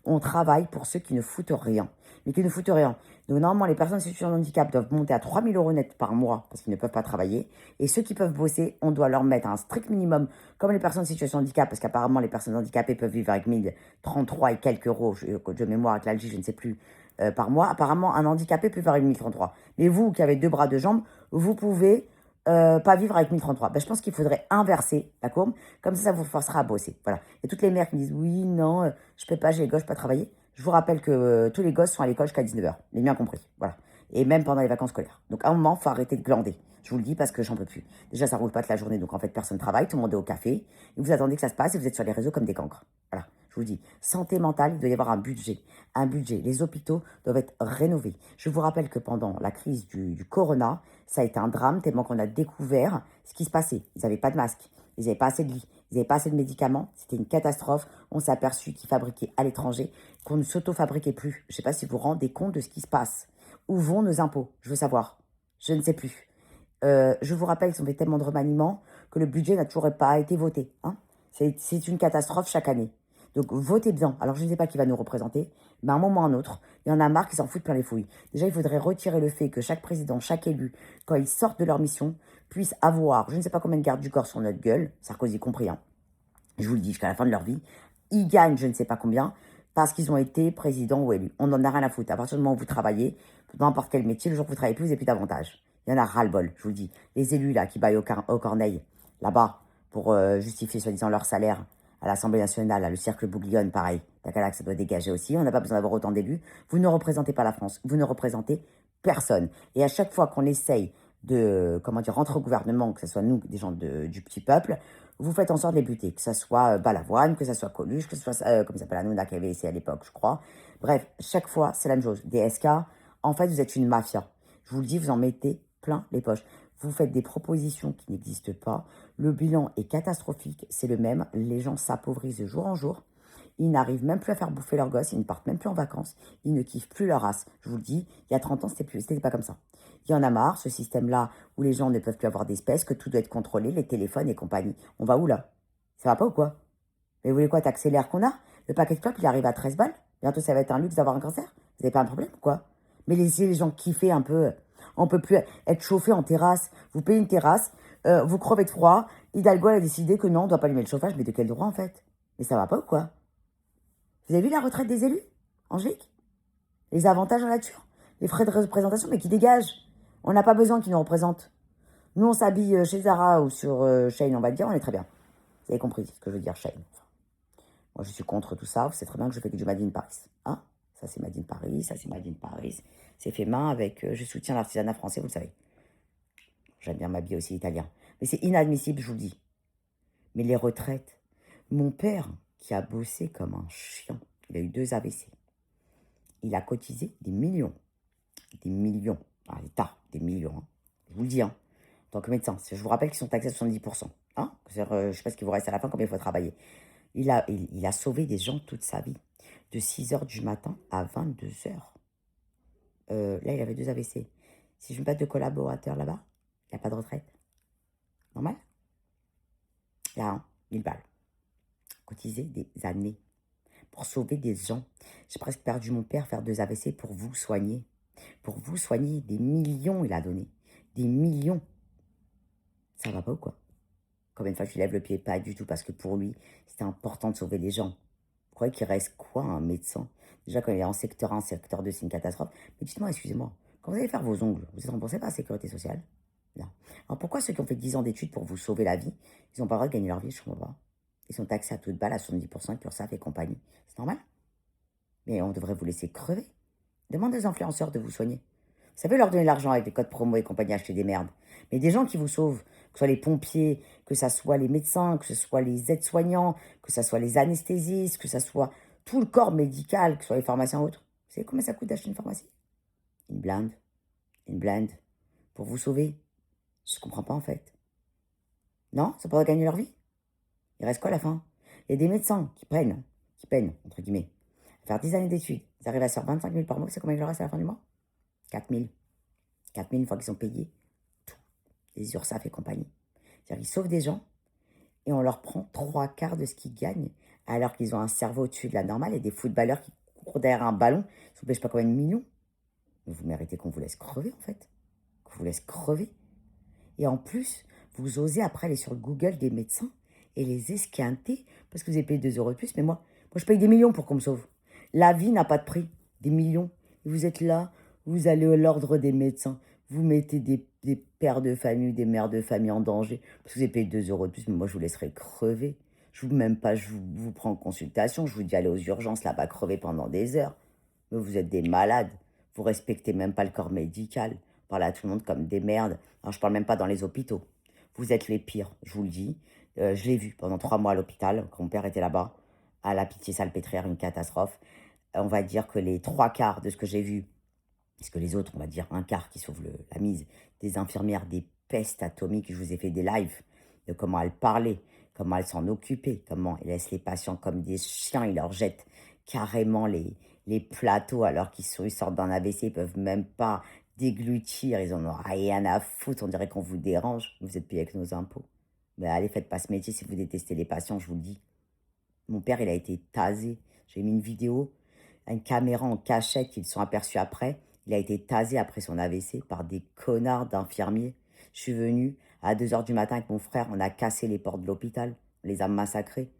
On travaille pour ceux qui ne foutent rien. Mais qui ne foutent rien. Donc normalement, les personnes en situation de handicap doivent monter à 3 000 euros net par mois parce qu'ils ne peuvent pas travailler. Et ceux qui peuvent bosser, on doit leur mettre un strict minimum, comme les personnes en situation de handicap, parce qu'apparemment, les personnes handicapées peuvent vivre avec 1033 et quelques euros, de mémoire avec l'Algie, je ne sais plus, par mois. Apparemment, un handicapé peut vivre avec 1033. Mais vous, qui avez 2 bras, 2 jambes, vous pouvez pas vivre avec 1033. Ben, je pense qu'il faudrait inverser la courbe. Comme ça vous forcera à bosser. Voilà. Et toutes les mères qui me disent oui, non, je peux pas, j'ai les gosses, je peux pas travailler. Je vous rappelle que tous les gosses sont à l'école jusqu'à 19h. Les miens compris. Voilà. Et même pendant les vacances scolaires. Donc à un moment, il faut arrêter de glander. Je vous le dis parce que j'en peux plus. Déjà, ça roule pas toute la journée. Donc en fait, personne ne travaille. Tout le monde est au café. Et vous attendez que ça se passe et vous êtes sur les réseaux comme des cancres. Voilà. Je vous dis, santé mentale, il doit y avoir un budget. Un budget. Les hôpitaux doivent être rénovés. Je vous rappelle que pendant la crise du corona, ça a été un drame tellement qu'on a découvert ce qui se passait. Ils n'avaient pas de masque, ils n'avaient pas assez de lits, ils n'avaient pas assez de médicaments. C'était une catastrophe. On s'est aperçu qu'ils fabriquaient à l'étranger, qu'on ne s'auto-fabriquait plus. Je ne sais pas si vous vous rendez compte de ce qui se passe. Où vont nos impôts? Je veux savoir. Je ne sais plus. Je vous rappelle qu'ils ont fait tellement de remaniements que le budget n'a toujours pas été voté. Hein. C'est une catastrophe chaque année. Donc votez bien. Alors je ne sais pas qui va nous représenter, mais à un moment ou à un autre, il y en a marre qui s'en foutent plein les fouilles. Déjà, il faudrait retirer le fait que chaque président, chaque élu, quand ils sortent de leur mission, puisse avoir, je ne sais pas combien de gardes du corps sur notre gueule, Sarkozy compris, hein. Je vous le dis, jusqu'à la fin de leur vie, ils gagnent je ne sais pas combien, parce qu'ils ont été présidents ou élus. On n'en a rien à foutre. À partir du moment où vous travaillez, dans n'importe quel métier, le jour où vous travaillez plus, vous n'avez plus d'avantages. Il y en a ras-le-bol, je vous le dis. Les élus, là, qui baillent au corneille, là-bas, pour justifier, soi-disant, leur salaire à l'Assemblée nationale, là, le cercle Bouglione, pareil. T'as ça doit dégager aussi. On n'a pas besoin d'avoir autant d'élus. Vous ne représentez pas la France. Vous ne représentez personne. Et à chaque fois qu'on essaye de, comment dire, rentrer au gouvernement, que ce soit nous, des gens du petit peuple, vous faites en sorte de les buter. Que ce soit Balavoine, que ce soit Coluche, que ce soit, comme il s'appelle, Hanouna, qui avait essayé à l'époque, je crois. Bref, chaque fois, c'est la même chose. Des SK, en fait, vous êtes une mafia. Je vous le dis, vous en mettez plein les poches. Vous faites des propositions qui n'existent pas. Le bilan est catastrophique, c'est le même. Les gens s'appauvrissent de jour en jour. Ils n'arrivent même plus à faire bouffer leurs gosses, ils ne partent même plus en vacances, ils ne kiffent plus leur race. Je vous le dis, il y a 30 ans, c'était pas comme ça. Il y en a marre, ce système-là, où les gens ne peuvent plus avoir d'espèces, que tout doit être contrôlé, les téléphones et compagnie. On va où là? Ça va pas ou quoi? Mais vous voulez quoi, t'accélères qu'on a? Le paquet de clopes, il arrive à 13 balles. Bientôt, ça va être un luxe d'avoir un cancer. Vous n'avez pas un problème ou quoi? Mais laissez les gens kiffer un peu. On peut plus être chauffé en terrasse. Vous payez une terrasse, vous crevez de froid. Hidalgo a décidé que non, on ne doit pas allumer le chauffage. Mais de quel droit, en fait? Mais ça va pas ou quoi? Vous avez vu la retraite des élus, Angélique? Les avantages en nature, les frais de représentation, mais qui dégagent. On n'a pas besoin qu'ils nous représentent. Nous, on s'habille chez Zara ou sur Shein, on va dire, on est très bien. Vous avez compris ce que je veux dire, Shein. Enfin, moi, je suis contre tout ça. Vous savez très bien que je fais que du Made in Paris. Hein, ça, c'est Made in Paris, ça, c'est Made in Paris. C'est fait main avec... je soutiens l'artisanat français, vous le savez. J'aime bien m'habiller aussi italien. Mais c'est inadmissible, je vous le dis. Mais les retraites, mon père, qui a bossé comme un chien, il a eu 2 AVC. Il a cotisé des millions. Des millions. À l'État, des millions. Hein. Je vous le dis, hein. En tant que médecin. Je vous rappelle qu'ils sont taxés à 70%. Hein. Je ne sais pas ce qu'il vous reste à la fin, combien il faut travailler. Il a sauvé des gens toute sa vie. De 6h du matin à 22h. Là, il avait 2 AVC. Si je me bats de collaborateurs là-bas, il n'y a pas de retraite. Normal? Il y a 1000 balles. Cotiser des années pour sauver des gens. J'ai presque perdu mon père faire 2 AVC pour vous soigner. Pour vous soigner, des millions il a donné. Des millions. Ça va pas ou quoi? Combien de fois tu lèves le pied? Pas du tout, parce que pour lui, c'était important de sauver des gens. Vous croyez qu'il reste quoi, un médecin? Déjà, quand il est en secteur 1, secteur 2, c'est une catastrophe. Mais dites-moi, excusez-moi, quand vous allez faire vos ongles, vous êtes remboursé par la sécurité sociale? Non. Alors pourquoi ceux qui ont fait 10 ans d'études pour vous sauver la vie, ils n'ont pas le droit de gagner leur vie? Je ne comprends pas. Ils sont taxés à toute balle à 70%, URSSAF et compagnie. C'est normal? Mais on devrait vous laisser crever. Demandez aux influenceurs de vous soigner. Vous savez leur donner l'argent avec les codes promo et compagnie, acheter des merdes. Mais des gens qui vous sauvent, que ce soit les pompiers, que ce soit les médecins, que ce soit les aides-soignants, que ce soit les anesthésistes, que ce soit tout le corps médical, que ce soit les pharmaciens ou autres. Vous savez combien ça coûte d'acheter une pharmacie? Une blinde. Une blinde. Pour vous sauver. Je ne comprends pas en fait. Non, ça pourrait gagner leur vie. Il reste quoi à la fin? Il y a des médecins qui peinent, entre guillemets, à faire 10 années d'études. Ils arrivent à se faire 25 000 par mois. C'est combien il leur reste à la fin du mois? 4 000. 4 000 une fois qu'ils ont payé tout. Les URSSAF et compagnie. C'est-à-dire qu'ils sauvent des gens et on leur prend 3/4 de ce qu'ils gagnent alors qu'ils ont un cerveau au-dessus de la normale et des footballeurs qui courent derrière un ballon. Ils ne pêchent pas combien de millions. Mais vous méritez qu'on vous laisse crever en fait. Qu'on vous laisse crever. Et en plus, vous osez après aller sur Google des médecins et les esquinter parce que vous avez payé 2 euros de plus. Mais moi je paye des millions pour qu'on me sauve. La vie n'a pas de prix. Des millions. Et vous êtes là, vous allez à l'ordre des médecins. Vous mettez des pères de famille, des mères de famille en danger parce que vous avez payé 2 euros de plus. Mais moi, je vous laisserai crever. Je vous même pas, vous prends en consultation. Je vous dis aller aux urgences là-bas crever pendant des heures. Mais vous êtes des malades. Vous respectez même pas le corps médical. Vous parlez à tout le monde comme des merdes. Alors, je parle même pas dans les hôpitaux. Vous êtes les pires, je vous le dis. Je l'ai vu pendant 3 mois à l'hôpital, quand mon père était là-bas, à la Pitié-Salpêtrière, une catastrophe. On va dire que les 3/4 de ce que j'ai vu, parce que les autres, on va dire un quart qui sauve la mise, des infirmières, des pestes atomiques. Je vous ai fait des lives de comment elles parlaient, comment elles s'en occupaient, comment elles laissent les patients comme des chiens, ils leur jettent carrément les plateaux alors ils sortent d'un AVC, ils peuvent même pas déglutir, ils en ont rien à foutre, on dirait qu'on vous dérange, vous êtes payé avec nos impôts. Mais allez, faites pas ce métier si vous détestez les patients, je vous le dis. Mon père, il a été tasé. J'ai mis une vidéo, une caméra en cachette qu'ils sont aperçus après. Il a été tasé après son AVC par des connards d'infirmiers. Je suis venue à 2h du matin avec mon frère. On a cassé les portes de l'hôpital. On les a massacrés.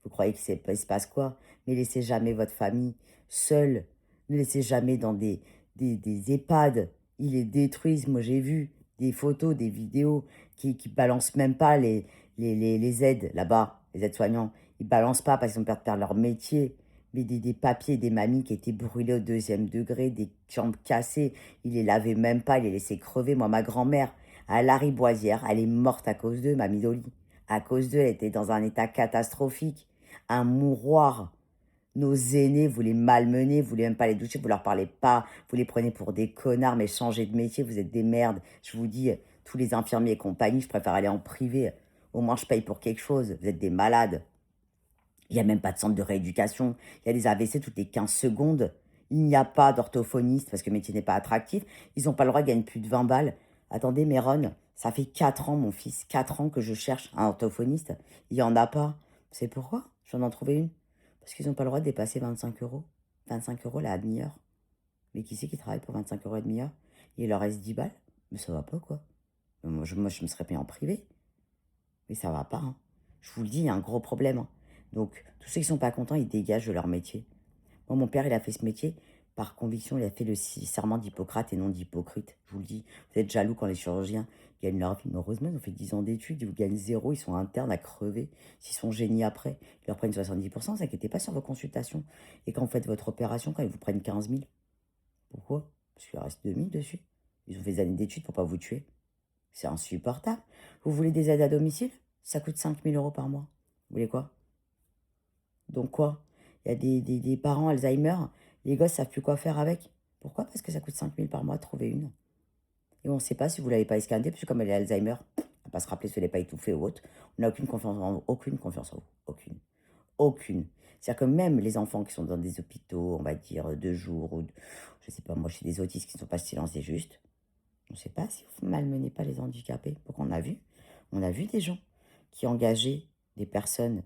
Vous croyez qu'il se passe quoi? Mais laissez jamais votre famille seule. Ne laissez jamais dans des EHPAD. Ils les détruisent. Moi, j'ai vu des photos, des vidéos qui balancent même pas les aides là-bas, les aides-soignants. Ils balancent pas parce qu'ils ont peur de perdre leur métier. Mais des papiers, des mamies qui étaient brûlées au 2e degré, des jambes cassées. Ils les lavaient même pas, ils les laissaient crever. Moi, ma grand-mère, à Lariboisière, elle est morte à cause d'eux, mamie Dolly. À cause d'eux, elle était dans un état catastrophique. Un mouroir. Nos aînés, vous les malmenez, vous voulez même pas les doucher, vous leur parlez pas, vous les prenez pour des connards, mais changez de métier, vous êtes des merdes. Je vous dis, tous les infirmiers et compagnie, je préfère aller en privé. Au moins, je paye pour quelque chose. Vous êtes des malades. Il n'y a même pas de centre de rééducation. Il y a des AVC toutes les 15 secondes. Il n'y a pas d'orthophoniste parce que le métier n'est pas attractif. Ils n'ont pas le droit de gagner plus de 20 balles. Attendez, Méron, ça fait 4 ans, mon fils, 4 ans que je cherche un orthophoniste. Il n'y en a pas. C'est pourquoi? J'en ai trouvé une. Parce qu'ils n'ont pas le droit de dépasser 25 euros. 25 euros la demi-heure. Mais qui c'est qui travaille pour 25 euros la demi-heure? Il leur reste 10 balles. Mais ça va pas, quoi. Moi, je me serais payé en privé. Mais ça va pas, hein. Je vous le dis, il y a un gros problème, hein. Donc, tous ceux qui sont pas contents, ils dégagent de leur métier. Moi, mon père, il a fait ce métier par conviction. Il a fait le serment d'Hippocrate et non d'hypocrite. Je vous le dis. Vous êtes jaloux quand les chirurgiens gagnent leur vie. Mais heureusement, ils ont fait 10 ans d'études. Ils vous gagnent zéro. Ils sont internes à crever. S'ils sont génies après, ils leur prennent 70%. Ne vous inquiétez pas sur vos consultations. Et quand vous faites votre opération, quand ils vous prennent 15 000. Pourquoi? Parce qu'il leur reste 2 000 dessus. Ils ont fait des années d'études pour pas vous tuer. C'est insupportable. Vous voulez des aides à domicile? Ça coûte 5 000 euros par mois. Vous voulez quoi? Donc quoi? Il y a des parents Alzheimer, les gosses savent plus quoi faire avec. Pourquoi? Parce que ça coûte 5 000 par mois de trouver une. Et on ne sait pas si vous ne l'avez pas escanté, parce que comme elle est Alzheimer, elle va pas se rappeler si elle n'est pas étouffée ou autre. On n'a aucune confiance en vous. Aucune. Aucune. C'est-à-dire que même les enfants qui sont dans des hôpitaux, on va dire, de jour, ou je sais pas, moi, chez des autistes qui ne sont pas silencieux juste, on ne sait pas si vous malmenez pas les handicapés. Pourquoi on a vu des gens qui engageaient des personnes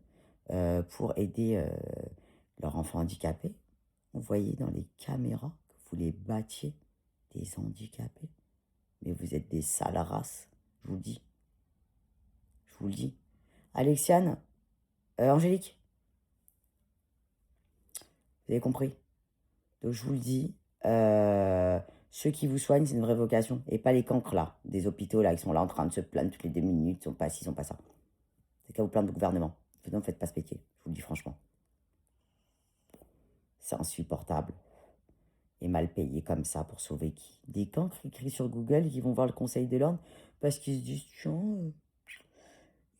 pour aider leurs enfants handicapés. On voyait dans les caméras que vous les battiez, des handicapés. Mais vous êtes des sales races, je vous le dis. Je vous le dis. Alexiane, Angélique, vous avez compris. Donc je vous le dis, ceux qui vous soignent, c'est une vraie vocation. Et pas les cancres là, des hôpitaux là, qui sont là en train de se plaindre toutes les 2 minutes, ils sont pas ci, ils sont pas ça. C'est qu'à vous plaindre du gouvernement. Vous ne faites pas ce métier, je vous le dis franchement. C'est insupportable. Et mal payé comme ça pour sauver qui? Des cancres qui écrits sur Google et qui vont voir le Conseil de l'ordre parce qu'ils se disent, tiens,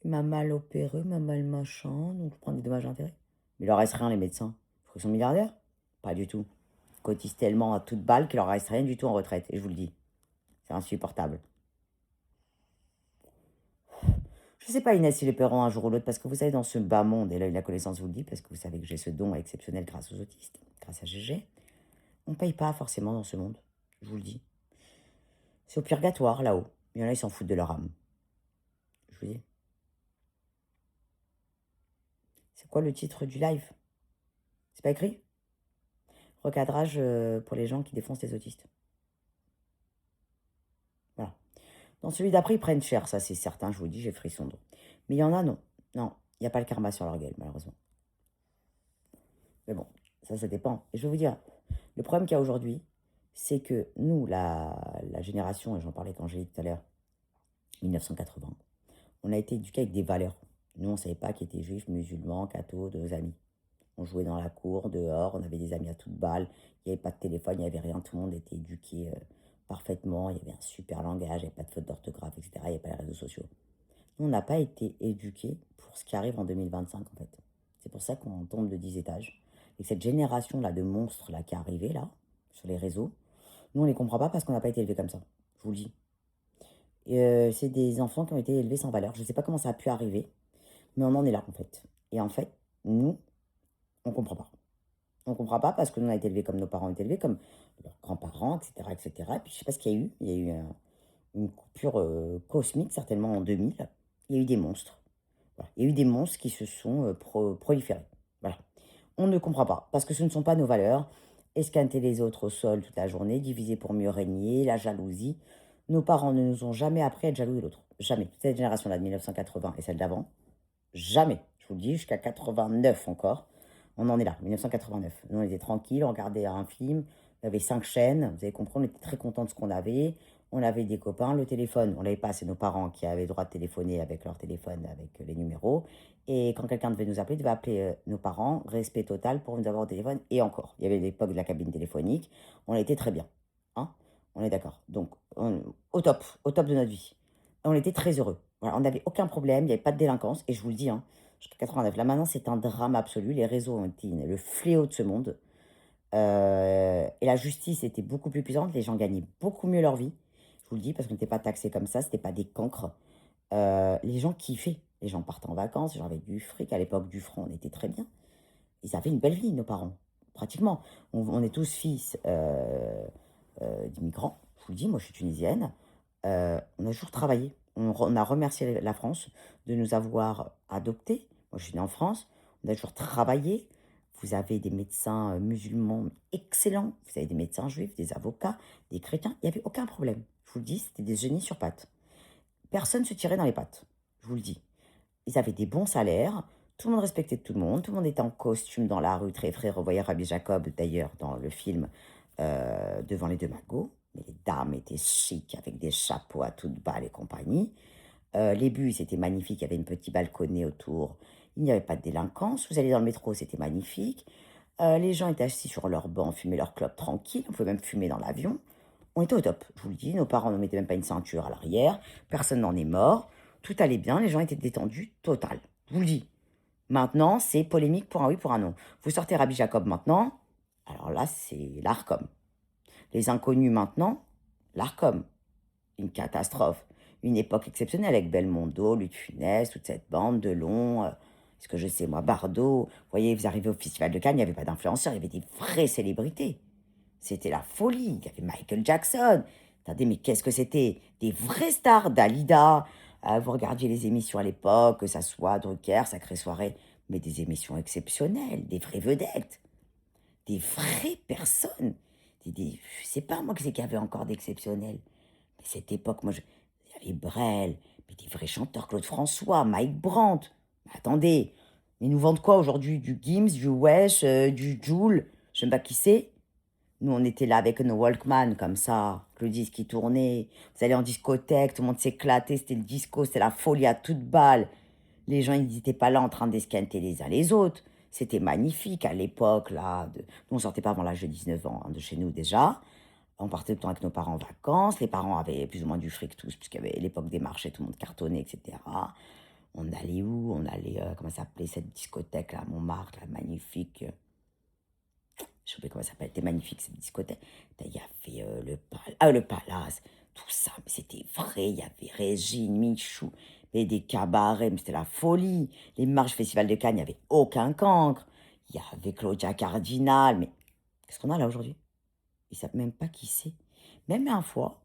il m'a mal opéré, il m'a mal machin, donc je prends des dommages d'intérêt. Mais il leur reste rien, les médecins. Ils sont milliardaires? Pas du tout. Ils cotisent tellement à toute balle qu'il leur reste rien du tout en retraite. Et je vous le dis, c'est insupportable. Je sais pas, Inès, s'ils les paieront un jour ou l'autre, parce que vous savez, dans ce bas monde, et là, la connaissance vous le dit, parce que vous savez que j'ai ce don exceptionnel grâce aux autistes, grâce à GG, on ne paye pas forcément dans ce monde. Je vous le dis. C'est au purgatoire, là-haut. Il y en a, ils s'en foutent de leur âme. Je vous dis. C'est quoi le titre du live? C'est pas écrit? Recadrage pour les gens qui défoncent les autistes. Voilà. Dans celui d'après, ils prennent cher, ça c'est certain, je vous dis, j'ai frisson. Mais il y en a, non. Non, il n'y a pas le karma sur leur gueule, malheureusement. Mais bon, ça dépend. Et je vais vous dire, le problème qu'il y a aujourd'hui, c'est que nous, la génération, et j'en parlais quand j'ai dit tout à l'heure, 1980, on a été éduqués avec des valeurs. Nous, on ne savait pas qui étaient juifs, musulmans, cathos, de nos amis. On jouait dans la cour, dehors, on avait des amis à toutes balles, il n'y avait pas de téléphone, il n'y avait rien, tout le monde était éduqué parfaitement, il y avait un super langage, il n'y avait pas de faute d'orthographe, etc., il n'y avait pas les réseaux sociaux. Nous, on n'a pas été éduqués pour ce qui arrive en 2025, en fait. C'est pour ça qu'on tombe de 10 étages. Et cette génération-là de monstres là, qui est arrivée, là, sur les réseaux, nous, on ne les comprend pas parce qu'on n'a pas été élevés comme ça. Je vous le dis. C'est des enfants qui ont été élevés sans valeur. Je ne sais pas comment ça a pu arriver, mais on en est là, en fait. Et en fait, nous, on ne comprend pas. On ne comprend pas parce que nous, on a été élevés comme nos parents ont été élevés, comme leurs grands-parents, etc., etc. Et puis, je ne sais pas ce qu'il y a eu. Il y a eu une coupure cosmique, certainement en 2000. Il y a eu des monstres. Voilà. Il y a eu des monstres qui se sont proliférés. Voilà. On ne comprend pas, parce que ce ne sont pas nos valeurs. Esquinter les autres au sol toute la journée, diviser pour mieux régner, la jalousie. Nos parents ne nous ont jamais appris à être jaloux de l'autre. Jamais. Cette génération-là de 1980 et celle d'avant, jamais. Je vous le dis, jusqu'à 89 encore. On en est là, 1989. Nous, on était tranquilles, on regardait un film, Il y avait 5 chaînes, vous allez comprendre, on était très contents de ce qu'on avait. On avait des copains, le téléphone, on l'avait pas, c'est nos parents qui avaient le droit de téléphoner avec leur téléphone, avec les numéros. Et quand quelqu'un devait nous appeler, il devait appeler nos parents, respect total pour nous avoir au téléphone. Et encore, il y avait l'époque de la cabine téléphonique, on était très bien. Hein, on est d'accord. Donc, au top de notre vie. On était très heureux. Voilà, on n'avait aucun problème, il n'y avait pas de délinquance. Et je vous le dis, hein, jusqu'à 89. Là maintenant, c'est un drame absolu. Les réseaux ont été le fléau de ce monde. Et la justice était beaucoup plus puissante. Les gens gagnaient beaucoup mieux leur vie. Je vous le dis parce qu'on n'était pas taxés comme ça. C'était pas des cancres. Les gens kiffaient. Les gens partaient en vacances. Les gens avaient du fric. À l'époque du franc, on était très bien. Ils avaient une belle vie, nos parents. Pratiquement. On est tous fils d'immigrants. Je vous le dis, moi je suis tunisienne. On a toujours travaillé. On a remercié la France de nous avoir adoptés. Moi, je suis née en France. On a toujours travaillé. Vous avez des médecins musulmans excellents. Vous avez des médecins juifs, des avocats, des chrétiens. Il n'y avait aucun problème. Je vous le dis, c'était des génies sur pattes. Personne ne se tirait dans les pattes. Je vous le dis. Ils avaient des bons salaires. Tout le monde respectait tout le monde. Tout le monde était en costume dans la rue, très frais. Revoyez Rabbi Jacob, d'ailleurs, dans le film Devant les deux magots. Mais les dames étaient chics, avec des chapeaux à toutes balles et compagnie. Les bus, c'était magnifique. Il y avait une petite balconnée autour. Il n'y avait pas de délinquance. Vous allez dans le métro, c'était magnifique. Les gens étaient assis sur leur banc, fumaient leur clope tranquille. On pouvait même fumer dans l'avion. On était au top, je vous le dis. Nos parents ne mettaient même pas une ceinture à l'arrière. Personne n'en est mort. Tout allait bien. Les gens étaient détendus, total. Je vous le dis. Maintenant, c'est polémique pour un oui, pour un non. Vous sortez Rabbi Jacob maintenant. Alors là, c'est l'ARCOM. Les inconnus maintenant, l'ARCOM. Une catastrophe. Une époque exceptionnelle avec Belmondo, Luc Funès, toute cette bande de longs. Ce que je sais, moi, Bardot. Vous voyez, vous arrivez au Festival de Cannes, il n'y avait pas d'influenceurs, il y avait des vraies célébrités. C'était la folie. Il y avait Michael Jackson. Attendez, mais qu'est-ce que c'était? Des vraies stars, Dalida. Vous regardiez les émissions à l'époque, que ça soit Drucker, Sacrée Soirée, mais des émissions exceptionnelles, des vraies vedettes, des vraies personnes. Je sais pas, moi, que c'est qu'il y avait encore d'exceptionnels. Mais cette époque, il y avait Brel, mais des vrais chanteurs, Claude François, Mike Brandt. Mais attendez, ils nous vendent quoi aujourd'hui? Du Gims, du Wesh, du Joule, je sais même pas qui c'est. Nous, on était là avec nos Walkman, comme ça, que le disque qui tournait. Vous allez en discothèque, tout le monde s'éclatait, c'était le disco, c'était la folie à toute balle. Les gens, ils n'étaient pas là en train d'esquinter les uns les autres. C'était magnifique à l'époque, là. Nous, on sortait pas avant l'âge de 19 ans, hein, de chez nous déjà. On partait tout le temps avec nos parents en vacances. Les parents avaient plus ou moins du fric tous, puisqu'il y avait l'époque des marchés, tout le monde cartonnait, etc. On allait où? On allait, comment ça s'appelait cette discothèque, là, à Montmartre, là, magnifique. Je sais pas comment ça s'appelle, c'était magnifique cette discothèque. Il y avait le Palace, tout ça, mais c'était vrai. Il y avait Régine, Michou, mais des cabarets, mais c'était la folie. Les marches Festival de Cannes, il n'y avait aucun cancre. Il y avait Claudia Cardinal, mais qu'est-ce qu'on a là aujourd'hui? Ils ne savent même pas qui c'est. Même une fois,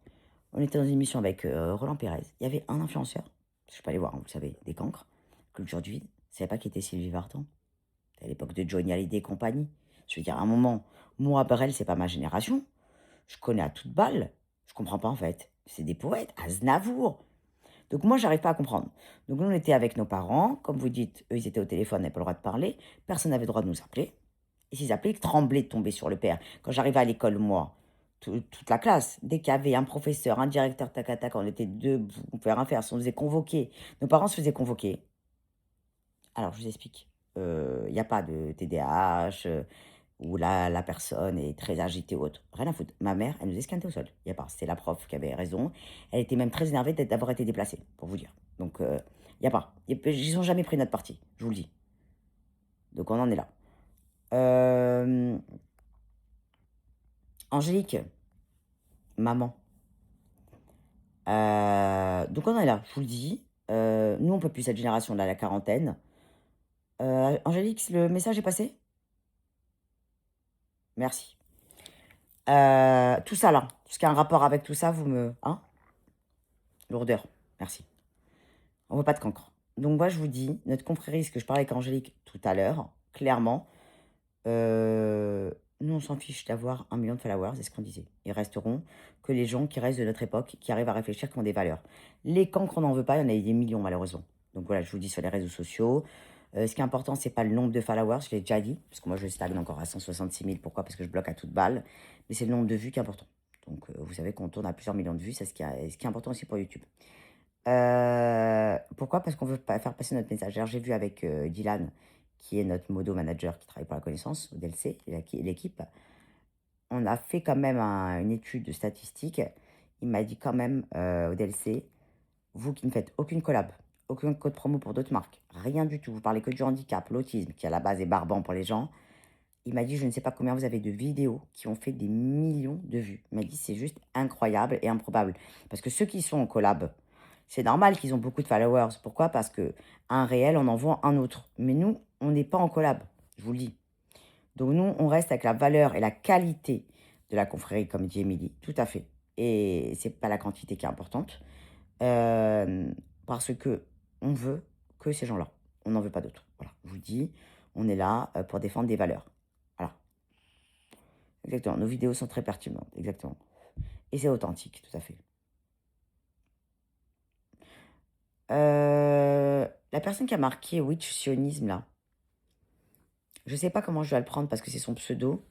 on était dans une émission avec Roland Pérez. Il y avait un influenceur, je ne suis pas allé voir, hein, vous savez, des cancres. Culture du vide, je ne savais pas qui était Sylvie Vartan. À l'époque de Johnny Hallyday et compagnie. Je veux dire, à un moment, moi, Brel, c'est pas ma génération. Je connais à toute balle. Je comprends pas, en fait. C'est des poètes. Aznavour. Donc, moi, j'arrive pas à comprendre. Donc, nous, on était avec nos parents. Comme vous dites, eux, ils étaient au téléphone, n'avaient pas le droit de parler. Personne n'avait le droit de nous appeler. Et s'ils appelaient, ils tremblaient de tomber sur le père. Quand j'arrivais à l'école, moi, toute la classe, dès qu'il y avait un professeur, un directeur, tac, tac, on était debout, on pouvait rien faire. Si on se faisait convoquer, nos parents se faisaient convoquer. Alors, je vous explique. Il n'y a pas de TDAH, où la personne est très agitée ou autre. Rien à foutre. Ma mère, elle nous esquintait au sol. Il y a pas. C'était la prof qui avait raison. Elle était même très énervée d'avoir été déplacée, pour vous dire. Donc, il n'y a pas. Ils n'ont jamais pris notre parti, je vous le dis. Donc, on en est là. Angélique, maman. Donc, on en est là, je vous le dis. Nous, on peut plus cette génération-là, la quarantaine. Angélique, le message est passé? Merci. Tout ça là, ce qui a un rapport avec tout ça, vous me... Hein? Lourdeur, merci. On veut pas de cancre. Donc moi, je vous dis, notre confrérie, ce que je parlais avec Angélique tout à l'heure, clairement, nous, on s'en fiche d'avoir 1 million de followers, c'est ce qu'on disait. Ils resteront que les gens qui restent de notre époque, qui arrivent à réfléchir, qui ont des valeurs. Les cancres, on n'en veut pas, il y en a eu des millions, malheureusement. Donc voilà, je vous dis sur les réseaux sociaux, Ce qui est important, c'est pas le nombre de followers, je l'ai déjà dit, parce que moi, je stagne encore à 166 000. Pourquoi? Parce que je bloque à toute balle. Mais c'est le nombre de vues qui est important. Donc, vous savez qu'on tourne à plusieurs millions de vues, c'est ce qui est important aussi pour YouTube. Pourquoi? Parce qu'on veut pas faire passer notre message. Alors, j'ai vu avec Dylan, qui est notre modo manager qui travaille pour la connaissance, au DLC, et l'équipe, on a fait quand même une étude statistique. Il m'a dit quand même au DLC, vous qui ne faites aucune collab, aucun code promo pour d'autres marques, rien du tout, vous parlez que du handicap, l'autisme, qui à la base est barbant pour les gens. Il m'a dit, je ne sais pas combien vous avez de vidéos qui ont fait des millions de vues. Il m'a dit, c'est juste incroyable et improbable. Parce que ceux qui sont en collab, c'est normal qu'ils ont beaucoup de followers. Pourquoi? Parce que un réel, on en voit un autre. Mais nous, on n'est pas en collab, je vous le dis. Donc nous, on reste avec la valeur et la qualité de la confrérie, comme dit Émilie, tout à fait. Et c'est pas la quantité qui est importante, parce que on veut que ces gens-là. On n'en veut pas d'autres. Voilà, je vous dis, on est là pour défendre des valeurs. Voilà, exactement. Nos vidéos sont très pertinentes, exactement. Et c'est authentique, tout à fait. La personne qui a marqué Witch Sionisme, là, je sais pas comment je dois le prendre parce que c'est son pseudo.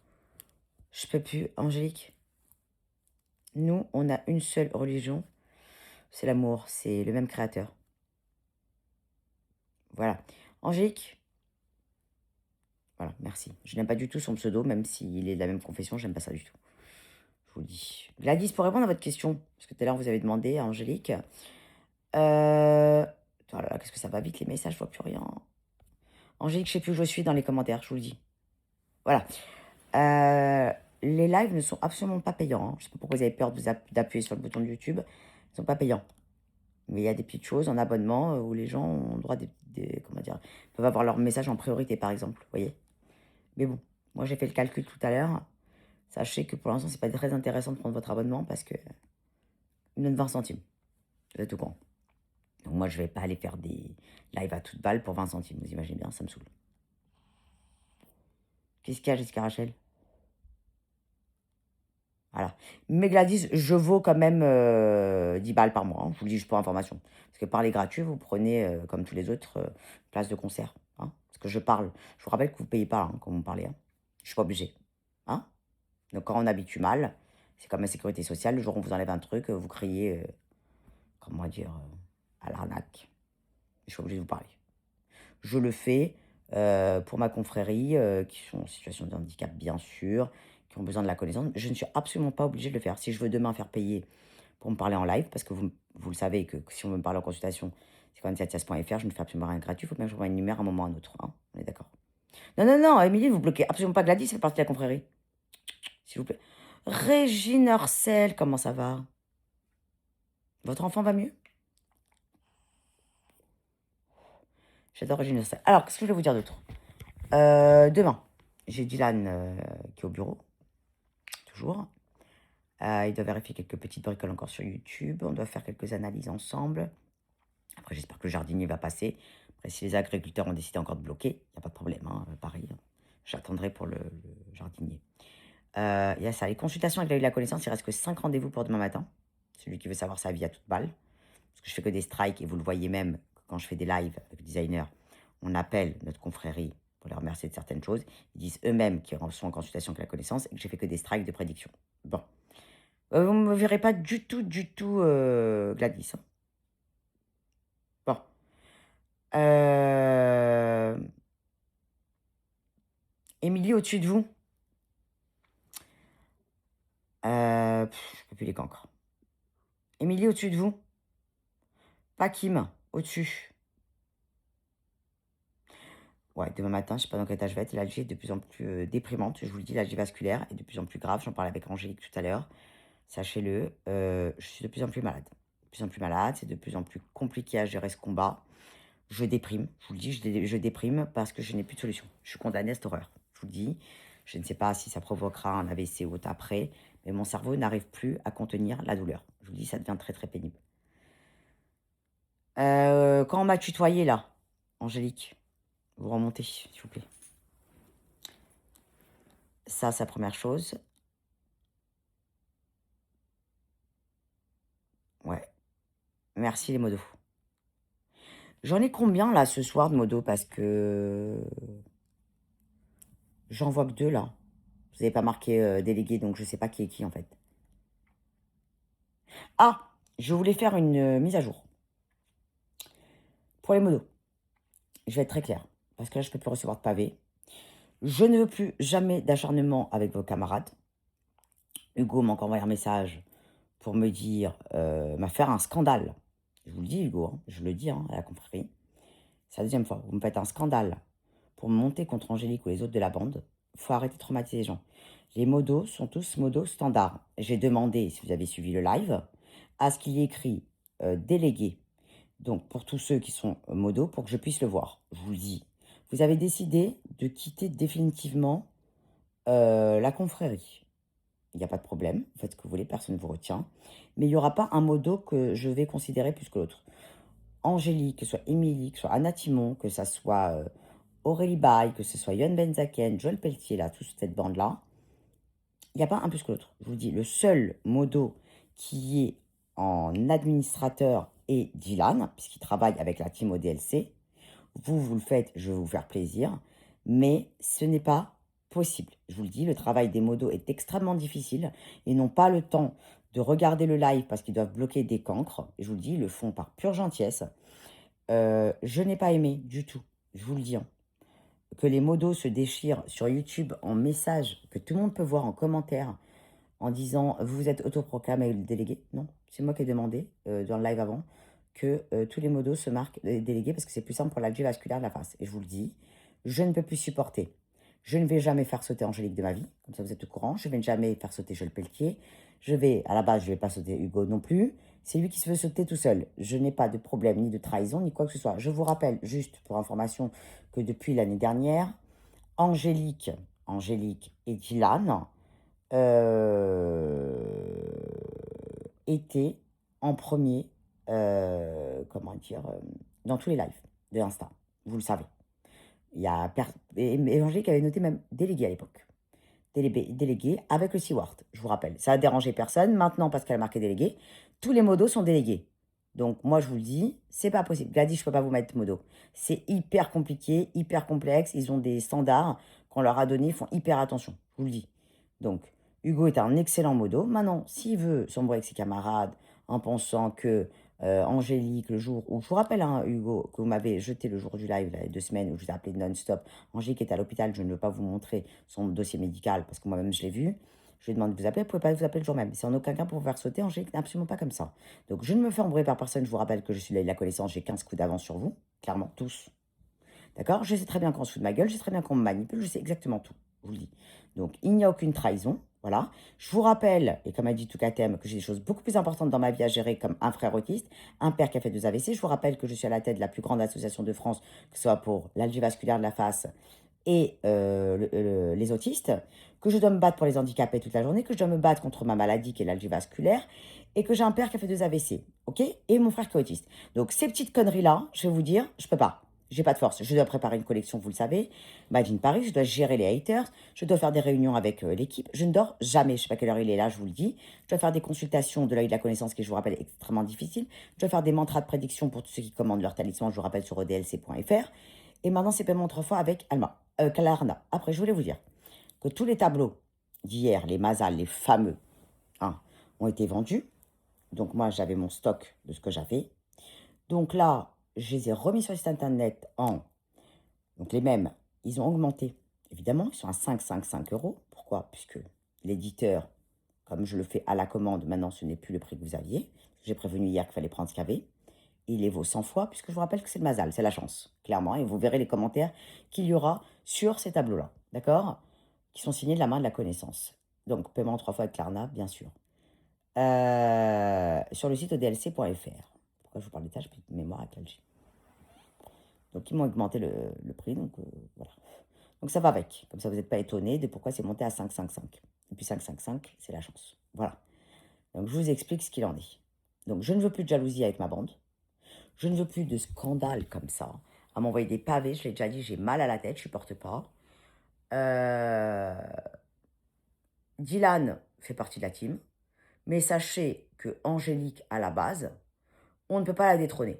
Je peux plus. Angélique, nous, on a une seule religion, c'est l'amour, c'est le même créateur. Voilà. Angélique, voilà, merci. Je n'aime pas du tout son pseudo, même s'il est de la même confession, j'aime pas ça du tout. Je vous le dis. Gladys, pour répondre à votre question, parce que tout à l'heure vous avez demandé à Angélique, oh là là, qu'est-ce que ça va vite les messages, je vois plus rien. Angélique, je sais plus où je suis dans les commentaires, je vous le dis. Voilà. Les lives ne sont absolument pas payants, hein. Je sais pas pourquoi vous avez peur d'appuyer sur le bouton de YouTube. Ils ne sont pas payants. Mais il y a des petites choses en abonnement où les gens ont droit comment dire, peuvent avoir leur message en priorité, par exemple. Vous voyez? Mais bon, moi j'ai fait le calcul tout à l'heure. Sachez que pour l'instant, c'est pas très intéressant de prendre votre abonnement parce que il donne 20 centimes. Vous êtes au courant. Donc moi, je vais pas aller faire des lives à toute balle pour 20 centimes. Vous imaginez bien, ça me saoule. Qu'est-ce qu'il y a, Jessica Rachel? Voilà. Mais Gladys, je vaux quand même 10 balles par mois, hein. Je vous le dis juste pour information. Parce que par les gratuits, vous prenez, comme tous les autres, place de concert, hein. Parce que je parle. Je vous rappelle que vous ne payez pas hein, quand vous me parlez, hein. Je ne suis pas obligée. Hein. Donc quand on habitue mal, c'est comme la sécurité sociale. Le jour où on vous enlève un truc, vous criez, comment dire, à l'arnaque. Je suis obligée de vous parler. Je le fais pour ma confrérie, qui sont en situation de handicap, bien sûr, qui ont besoin de la connaissance. Je ne suis absolument pas obligée de le faire. Si je veux demain faire payer pour me parler en live, parce que vous le savez que si on veut me parler en consultation, c'est quand même je ne fais absolument rien de gratuit. Il faut bien que je vois une numéro à un moment ou à un autre. Hein. On est d'accord. Non, non, non, Émilie, vous bloquez absolument pas Gladys, ça fait partie de la confrérie. S'il vous plaît. Régine Orcel, comment ça va? Votre enfant va mieux? J'adore Régine Orcel. Alors, qu'est-ce que je vais vous dire d'autre? Demain, j'ai Dylan qui est au bureau, toujours. Il doit vérifier quelques petites bricoles encore sur YouTube. On doit faire quelques analyses ensemble. Après, j'espère que le jardinier va passer. Après, si les agriculteurs ont décidé encore de bloquer, il n'y a pas de problème. Hein, pareil, j'attendrai pour le jardinier. Il y a ça. Les consultations avec la connaissance, il reste que 5 rendez-vous pour demain matin. Celui qui veut savoir sa vie à toute balle. Parce que je fais que des strikes et vous le voyez même quand je fais des lives avec designers. On appelle notre confrérie pour leur remercier de certaines choses. Ils disent eux-mêmes qu'ils sont en consultation avec la connaissance et que j'ai fait que des strikes de prédiction. Bon. Vous ne me verrez pas du tout, Gladys. Hein. Bon. Émilie, au-dessus de vous. Je ne peux plus les cancres. Émilie, au-dessus de vous. Pas Kim, au-dessus. Ouais, demain matin, je ne sais pas dans quel état je vais être. L'algie est de plus en plus déprimante. Je vous le dis, l'algie vasculaire est de plus en plus grave. J'en parlais avec Angélique tout à l'heure. Sachez-le, je suis de plus en plus malade. De plus en plus malade, c'est de plus en plus compliqué à gérer ce combat. Je déprime, je vous le dis, je déprime parce que je n'ai plus de solution. Je suis condamnée à cette horreur. Je vous le dis, je ne sais pas si ça provoquera un AVC ou autre après, mais mon cerveau n'arrive plus à contenir la douleur. Je vous le dis, ça devient très très pénible. Quand on m'a tutoyé là, Angélique, vous remontez, s'il vous plaît. Ça, c'est la première chose. Ouais. Merci les modos. J'en ai combien là ce soir de modo? Parce que j'en vois que 2 là. Vous n'avez pas marqué délégué, donc je ne sais pas qui est qui en fait. Ah, je voulais faire une mise à jour. Pour les modos, je vais être très claire. Parce que là, je ne peux plus recevoir de pavés. Je ne veux plus jamais d'acharnement avec vos camarades. Hugo m'a encore envoyé un message pour me dire, m'a fait un scandale. Je vous le dis, Hugo, hein, je le dis à la confrérie. C'est la deuxième fois. Vous me faites un scandale pour me monter contre Angélique ou les autres de la bande. Il faut arrêter de traumatiser les gens. Les modos sont tous modos standards. J'ai demandé, si vous avez suivi le live, à ce qu'il y ait écrit délégué. Donc, pour tous ceux qui sont modos, pour que je puisse le voir. Je vous le dis. Vous avez décidé de quitter définitivement la confrérie. Il n'y a pas de problème. Vous faites ce que vous voulez, personne ne vous retient. Mais il n'y aura pas un modo que je vais considérer plus que l'autre. Angélique, que ce soit Émilie, que ce soit Anna Timon, que ce soit Aurélie Baye, que ce soit Yoann Benzaken, Joël Pelletier, là, toute cette bande-là, il n'y a pas un plus que l'autre. Je vous le dis, le seul modo qui est en administrateur est Dylan, puisqu'il travaille avec la team ODLC. Vous le faites, je vais vous faire plaisir, mais ce n'est pas possible. Je vous le dis, le travail des modos est extrêmement difficile. Ils n'ont pas le temps de regarder le live parce qu'ils doivent bloquer des cancres. Et je vous le dis, ils le font par pure gentillesse. Je n'ai pas aimé du tout, je vous le dis, hein, que les modos se déchirent sur YouTube en message que tout le monde peut voir en commentaire en disant vous êtes autoproclamé délégué. Non, c'est moi qui ai demandé dans le live avant que tous les modos se marquent délégués parce que c'est plus simple pour l'algie vasculaire de la face. Et je vous le dis, je ne peux plus supporter. Je ne vais jamais faire sauter Angélique de ma vie, comme ça vous êtes au courant. Je ne vais jamais faire sauter Joël Pelletier. À la base, je ne vais pas sauter Hugo non plus. C'est lui qui se veut sauter tout seul. Je n'ai pas de problème, ni de trahison, ni quoi que ce soit. Je vous rappelle, juste pour information, que depuis l'année dernière, Angélique, Angélique et Dylan était en premier, comment dire, dans tous les lives de Insta. Vous le savez. Il y a Angélique avait noté même délégué à l'époque. Délégué avec le Seaward, je vous rappelle. Ça a dérangé personne. Maintenant, parce qu'elle a marqué délégué, tous les modos sont délégués. Donc, moi, je vous le dis, c'est pas possible. Gladys, je peux pas vous mettre modo. C'est hyper compliqué, hyper complexe. Ils ont des standards qu'on leur a donnés, ils font hyper attention. Je vous le dis. Donc, Hugo est un excellent modo. Maintenant, s'il veut s'embrouiller avec ses camarades en pensant que Angélique, le jour où, je vous rappelle, hein, Hugo, que vous m'avez jeté le jour du live, là, il y a 2 semaines, où je vous ai appelé non-stop. Angélique est à l'hôpital, je ne veux pas vous montrer son dossier médical parce que moi-même je l'ai vu. Je lui demande de vous appeler, vous ne pouvez pas vous appeler le jour même. C'est en aucun cas pour vous faire sauter, Angélique n'est absolument pas comme ça. Donc je ne me fais embrouiller par personne, je vous rappelle que je suis là de la connaissance, j'ai 15 coups d'avance sur vous, clairement, tous. D'accord? Je sais très bien qu'on se fout de ma gueule, je sais très bien qu'on me manipule, je sais exactement tout, je vous le dis. Donc, il n'y a aucune trahison, voilà. Je vous rappelle, et comme a dit Toukatem, que j'ai des choses beaucoup plus importantes dans ma vie à gérer, comme un frère autiste, un père qui a fait 2 AVC. Je vous rappelle que je suis à la tête de la plus grande association de France, que ce soit pour l'algie vasculaire de la face et les autistes, que je dois me battre pour les handicapés toute la journée, que je dois me battre contre ma maladie qui est l'algie vasculaire, et que j'ai un père qui a fait 2 AVC, ok? Et mon frère qui est autiste. Donc, ces petites conneries-là, je vais vous dire, je peux pas. J'ai pas de force. Je dois préparer une collection, vous le savez. Imagine Paris, je dois gérer les haters. Je dois faire des réunions avec l'équipe. Je ne dors jamais. Je sais pas quelle heure il est là, je vous le dis. Je dois faire des consultations de l'œil de la connaissance qui, je vous rappelle, est extrêmement difficile. Je dois faire des mantras de prédiction pour tous ceux qui commandent leur talisman. Je vous rappelle sur odlc.fr. Et maintenant, c'est paiement 3 fois avec Alma, Kalarna. Après, je voulais vous dire que tous les tableaux d'hier, les Mazal, les fameux, hein, ont été vendus. Donc moi, j'avais mon stock de ce que j'avais. Donc là, je les ai remis sur le site internet en... Donc les mêmes, ils ont augmenté. Évidemment, ils sont à 5,55 euros. Pourquoi? Puisque l'éditeur, comme je le fais à la commande, maintenant ce n'est plus le prix que vous aviez. J'ai prévenu hier qu'il fallait prendre ce qu'il y avait. Il les vaut 100 fois, puisque je vous rappelle que c'est le Mazal, c'est la chance, clairement. Et vous verrez les commentaires qu'il y aura sur ces tableaux-là, d'accord? Qui sont signés de la main de la connaissance. Donc, paiement 3 fois avec Klarna, bien sûr. Sur le site odlc.fr. Pourquoi je vous parle des tâches? Petite mémoire avec l'algie. Donc, ils m'ont augmenté le prix, donc voilà. Donc, ça va avec. Comme ça, vous n'êtes pas étonnés de pourquoi c'est monté à 5,55. Et puis 5,55, c'est la chance. Voilà. Donc, je vous explique ce qu'il en est. Donc, je ne veux plus de jalousie avec ma bande. Je ne veux plus de scandale comme ça. À m'envoyer des pavés, je l'ai déjà dit, j'ai mal à la tête, je ne supporte pas. Dylan fait partie de la team. Mais sachez que Angélique, à la base, on ne peut pas la détrôner.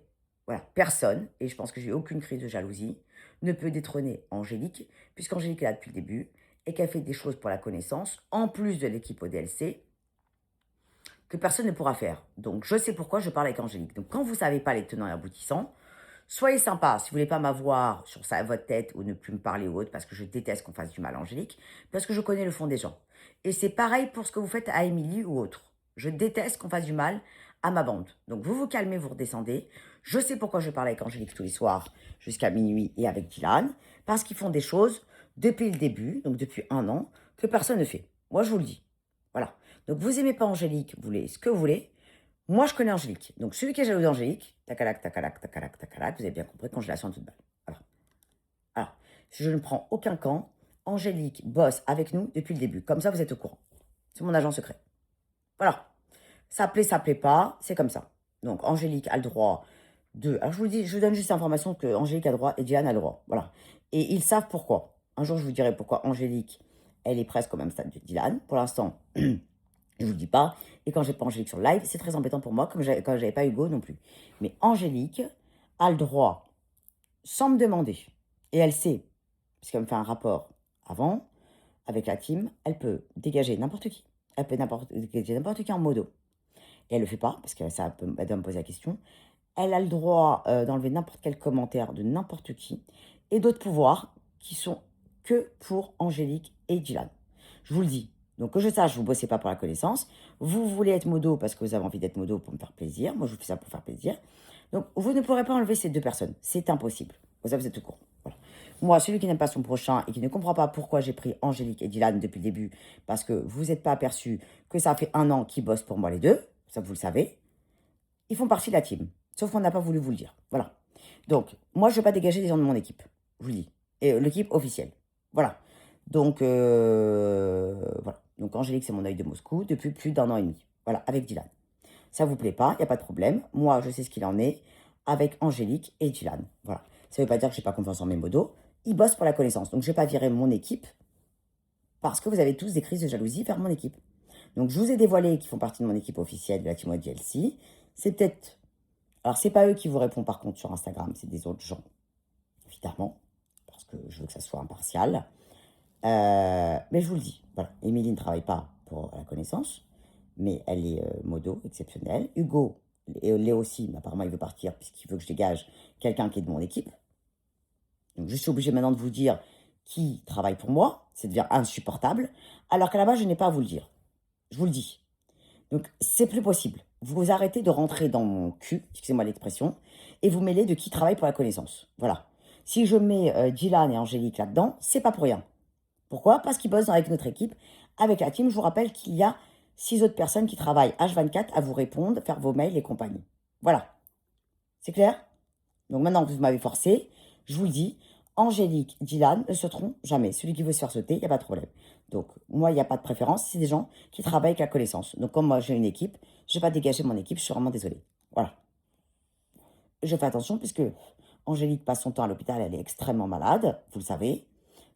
Voilà, personne, et je pense que j'ai aucune crise de jalousie, ne peut détrôner Angélique, puisqu'Angélique est là depuis le début, et qu'elle fait des choses pour la connaissance, en plus de l'équipe ODLC, que personne ne pourra faire. Donc, je sais pourquoi je parle avec Angélique. Donc, quand vous ne savez pas les tenants et aboutissants, soyez sympa. Si vous voulez pas m'avoir sur votre tête ou ne plus me parler ou autre, parce que je déteste qu'on fasse du mal à Angélique, parce que je connais le fond des gens. Et c'est pareil pour ce que vous faites à Émilie ou autre. Je déteste qu'on fasse du mal à ma bande. Donc, vous vous calmez, vous redescendez. Je sais pourquoi je parle avec Angélique tous les soirs jusqu'à minuit et avec Dylan, parce qu'ils font des choses depuis le début, donc depuis 1 an, que personne ne fait. Moi, je vous le dis. Voilà. Donc, vous aimez pas Angélique, vous voulez ce que vous voulez. Moi, je connais Angélique. Donc, celui qui est jaloux d'Angélique, tacalac, tacalac, tacalac, tacalac, vous avez bien compris, congélation en toute balle. Voilà. Alors, je ne prends aucun camp. Angélique bosse avec nous depuis le début. Comme ça, vous êtes au courant. C'est mon agent secret. Voilà. Ça plaît pas, c'est comme ça. Donc, Angélique a le droit de... Alors, je vous dis, je vous donne juste l'information que Angélique a le droit et Diane a le droit. Voilà. Et ils savent pourquoi. Un jour, je vous dirai pourquoi Angélique, elle est presque au même stade de Dylan. Pour l'instant, je vous le dis pas. Et quand j'ai pas Angélique sur le live, c'est très embêtant pour moi, comme quand j'avais pas Hugo non plus. Mais Angélique a le droit, sans me demander, et elle sait, puisqu'elle me fait un rapport avant, avec la team, elle peut dégager n'importe qui. Elle peut dégager n'importe qui en modo. Et elle le fait pas, parce que elle doit me poser la question. Elle a le droit d'enlever n'importe quel commentaire de n'importe qui, et d'autres pouvoirs qui sont que pour Angélique et Dylan. Je vous le dis. Donc que je sache, vous ne bossez pas pour la connaissance. Vous voulez être modo parce que vous avez envie d'être modo pour me faire plaisir. Moi, je vous fais ça pour faire plaisir. Donc, vous ne pourrez pas enlever ces 2 personnes. C'est impossible. Vous êtes au courant. Voilà. Moi, celui qui n'aime pas son prochain et qui ne comprend pas pourquoi j'ai pris Angélique et Dylan depuis le début, parce que vous n'êtes pas aperçu que ça fait 1 an qu'ils bossent pour moi les deux, ça vous le savez, ils font partie de la team. Sauf qu'on n'a pas voulu vous le dire. Voilà. Donc, moi, je ne vais pas dégager des gens de mon équipe. Je vous le dis. Et l'équipe officielle. Voilà. Donc, voilà. Donc, Angélique, c'est mon œil de Moscou depuis plus d'1 an et demi. Voilà, avec Dylan. Ça vous plaît pas, il n'y a pas de problème. Moi, je sais ce qu'il en est avec Angélique et Dylan. Voilà. Ça ne veut pas dire que je n'ai pas confiance en mes modos. Ils bossent pour la connaissance. Donc, je ne vais pas virer mon équipe parce que vous avez tous des crises de jalousie vers mon équipe. Donc, je vous ai dévoilé qu'ils font partie de mon équipe officielle de la Team DLC. C'est peut-être... Alors, c'est pas eux qui vous répondent par contre sur Instagram, c'est des autres gens, évidemment, parce que je veux que ça soit impartial. Mais je vous le dis, voilà, Émilie ne travaille pas pour la connaissance, mais elle est modo, exceptionnelle. Hugo, Léo aussi, mais apparemment il veut partir puisqu'il veut que je dégage quelqu'un qui est de mon équipe. Donc je suis obligée maintenant de vous dire qui travaille pour moi, c'est devient insupportable, alors qu'à la base je n'ai pas à vous le dire. Je vous le dis. Donc c'est plus possible. Vous arrêtez de rentrer dans mon cul, excusez-moi l'expression, et vous mêlez de qui travaille pour la connaissance. Voilà. Si je mets Dylan et Angélique là-dedans, c'est pas pour rien. Pourquoi? Parce qu'ils bossent avec notre équipe, avec la team. Je vous rappelle qu'il y a 6 autres personnes qui travaillent H24 à vous répondre, faire vos mails et compagnie. Voilà. C'est clair? Donc maintenant que vous m'avez forcé, je vous le dis, Angélique, Dylan ne sauteront jamais. Celui qui veut se faire sauter, il n'y a pas de problème. Donc moi, il n'y a pas de préférence. C'est des gens qui travaillent avec la connaissance. Donc comme moi, j'ai une équipe, je ne vais pas dégager mon équipe. Je suis vraiment désolée. Voilà. Je fais attention puisque Angélique passe son temps à l'hôpital. Elle est extrêmement malade, vous le savez.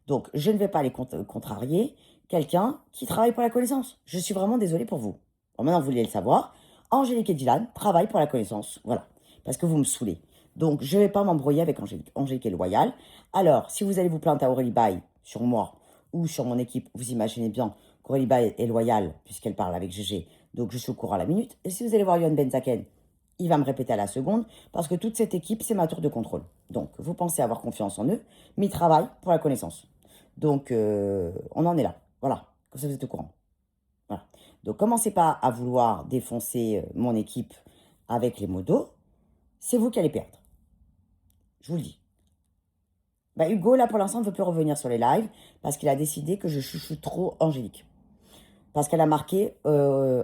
Donc, je ne vais pas aller contrarier quelqu'un qui travaille pour la connaissance. Je suis vraiment désolée pour vous. Bon, maintenant, vous voulez le savoir. Angélique et Dylan travaillent pour la connaissance. Voilà. Parce que vous me saoulez. Donc, je ne vais pas m'embrouiller avec Angélique. Angélique est loyale. Alors, si vous allez vous plaindre à Aurélie Baye sur moi ou sur mon équipe, vous imaginez bien qu'Aurélie Baye est loyale puisqu'elle parle avec GG. Donc, je suis au courant à la minute. Et si vous allez voir Yohan Benzaken, il va me répéter à la seconde parce que toute cette équipe, c'est ma tour de contrôle. Donc, vous pensez avoir confiance en eux, mais ils travaillent pour la connaissance. Donc, on en est là. Voilà, comme ça vous êtes au courant. Voilà. Donc, commencez pas à vouloir défoncer mon équipe avec les modos. C'est vous qui allez perdre. Je vous le dis. Bah, Hugo, là, pour l'instant, ne veut plus revenir sur les lives parce qu'il a décidé que je chouchoute trop Angélique. Parce qu'elle a marqué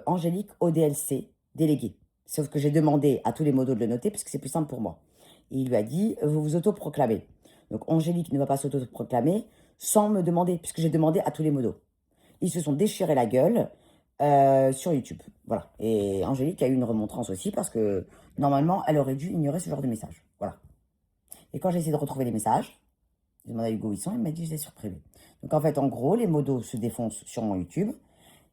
Angélique ODLC, déléguée. Sauf que j'ai demandé à tous les modos de le noter parce que c'est plus simple pour moi. Et il lui a dit, vous vous autoproclamez. Donc, Angélique ne va pas s'autoproclamer sans me demander, puisque j'ai demandé à tous les modos. Ils se sont déchirés la gueule sur YouTube. Voilà. Et Angélique a eu une remontrance aussi parce que normalement, elle aurait dû ignorer ce genre de message. Voilà. Et quand j'ai essayé de retrouver les messages, j'ai demandé à Hugo où ils sont, il m'a dit je les ai supprimés. Donc en fait, en gros, les modos se défoncent sur mon YouTube,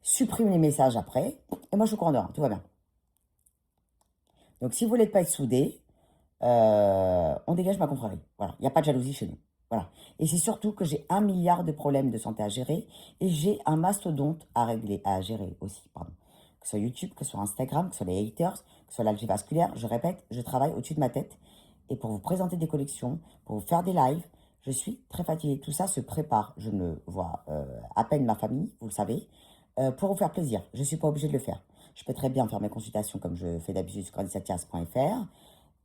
suppriment les messages après, et moi je suis au courant de rien, tout va bien. Donc si vous voulez pas être soudés, On dégage ma confrérie. Voilà, il n'y a pas de jalousie chez nous. Voilà. Et c'est surtout que j'ai 1 milliard de problèmes de santé à gérer et j'ai un mastodonte à régler, à gérer aussi, pardon. Que ce soit YouTube, que ce soit Instagram, que ce soit les haters, que ce soit l'algie vasculaire, je répète, je travaille au-dessus de ma tête. Et pour vous présenter des collections, pour vous faire des lives, je suis très fatiguée. Tout ça se prépare. Je ne vois à peine ma famille, vous le savez, pour vous faire plaisir. Je ne suis pas obligée de le faire. Je peux très bien faire mes consultations comme je fais d'habitude sur candidatias.fr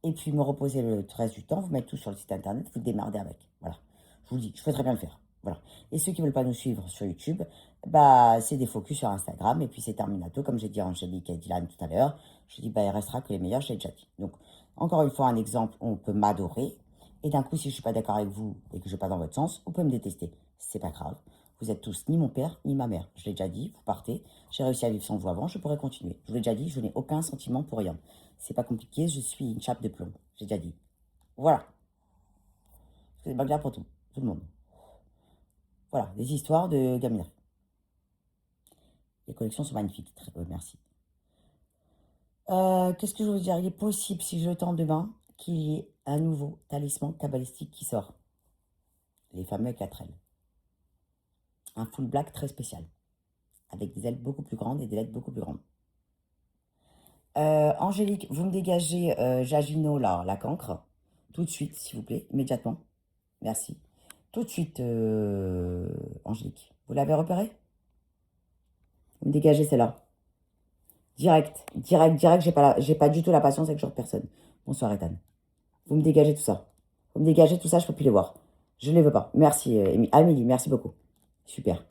et puis me reposer le reste du temps, vous mettre tout sur le site internet, vous démerdez avec. Voilà. Je vous le dis, je peux très bien le faire. Voilà. Et ceux qui ne veulent pas nous suivre sur YouTube, bah, c'est des focus sur Instagram. Et puis c'est terminato, comme j'ai dit à Angélique et Dylan tout à l'heure. Je dis, bah, il restera que les meilleurs, je l'ai déjà dit. Donc, encore une fois, un exemple, on peut m'adorer. Et d'un coup, si je ne suis pas d'accord avec vous et que je ne vais pas dans votre sens, vous pouvez me détester. C'est pas grave. Vous êtes tous ni mon père, ni ma mère. Je l'ai déjà dit, vous partez. J'ai réussi à vivre sans vous avant, je pourrais continuer. Je vous l'ai déjà dit, je n'ai aucun sentiment pour rien. C'est pas compliqué, je suis une chape de plomb. J'ai déjà dit. Voilà. C'est pas clair pour tout le monde. Voilà, des histoires de gaminerie. Les collections sont magnifiques. Très, merci. Qu'est-ce que je veux dire? Il est possible, si je le tente demain, qu'il y ait un nouveau talisman cabalistique qui sort. Les fameux 4 ailes. Un full black très spécial. Avec des ailes beaucoup plus grandes et des lettres beaucoup plus grandes. Angélique, vous me dégagez Jagino, là, la cancre. Tout de suite, s'il vous plaît, immédiatement. Merci. Tout de suite, Angélique. Vous l'avez repéré? Vous me dégagez celle-là. Direct, direct, direct. J'ai pas du tout la patience avec ce genre de personne. Bonsoir, Ethan. Vous me dégagez tout ça. Vous me dégagez tout ça, je peux plus les voir. Je ne les veux pas. Merci, Amélie, merci beaucoup. Super.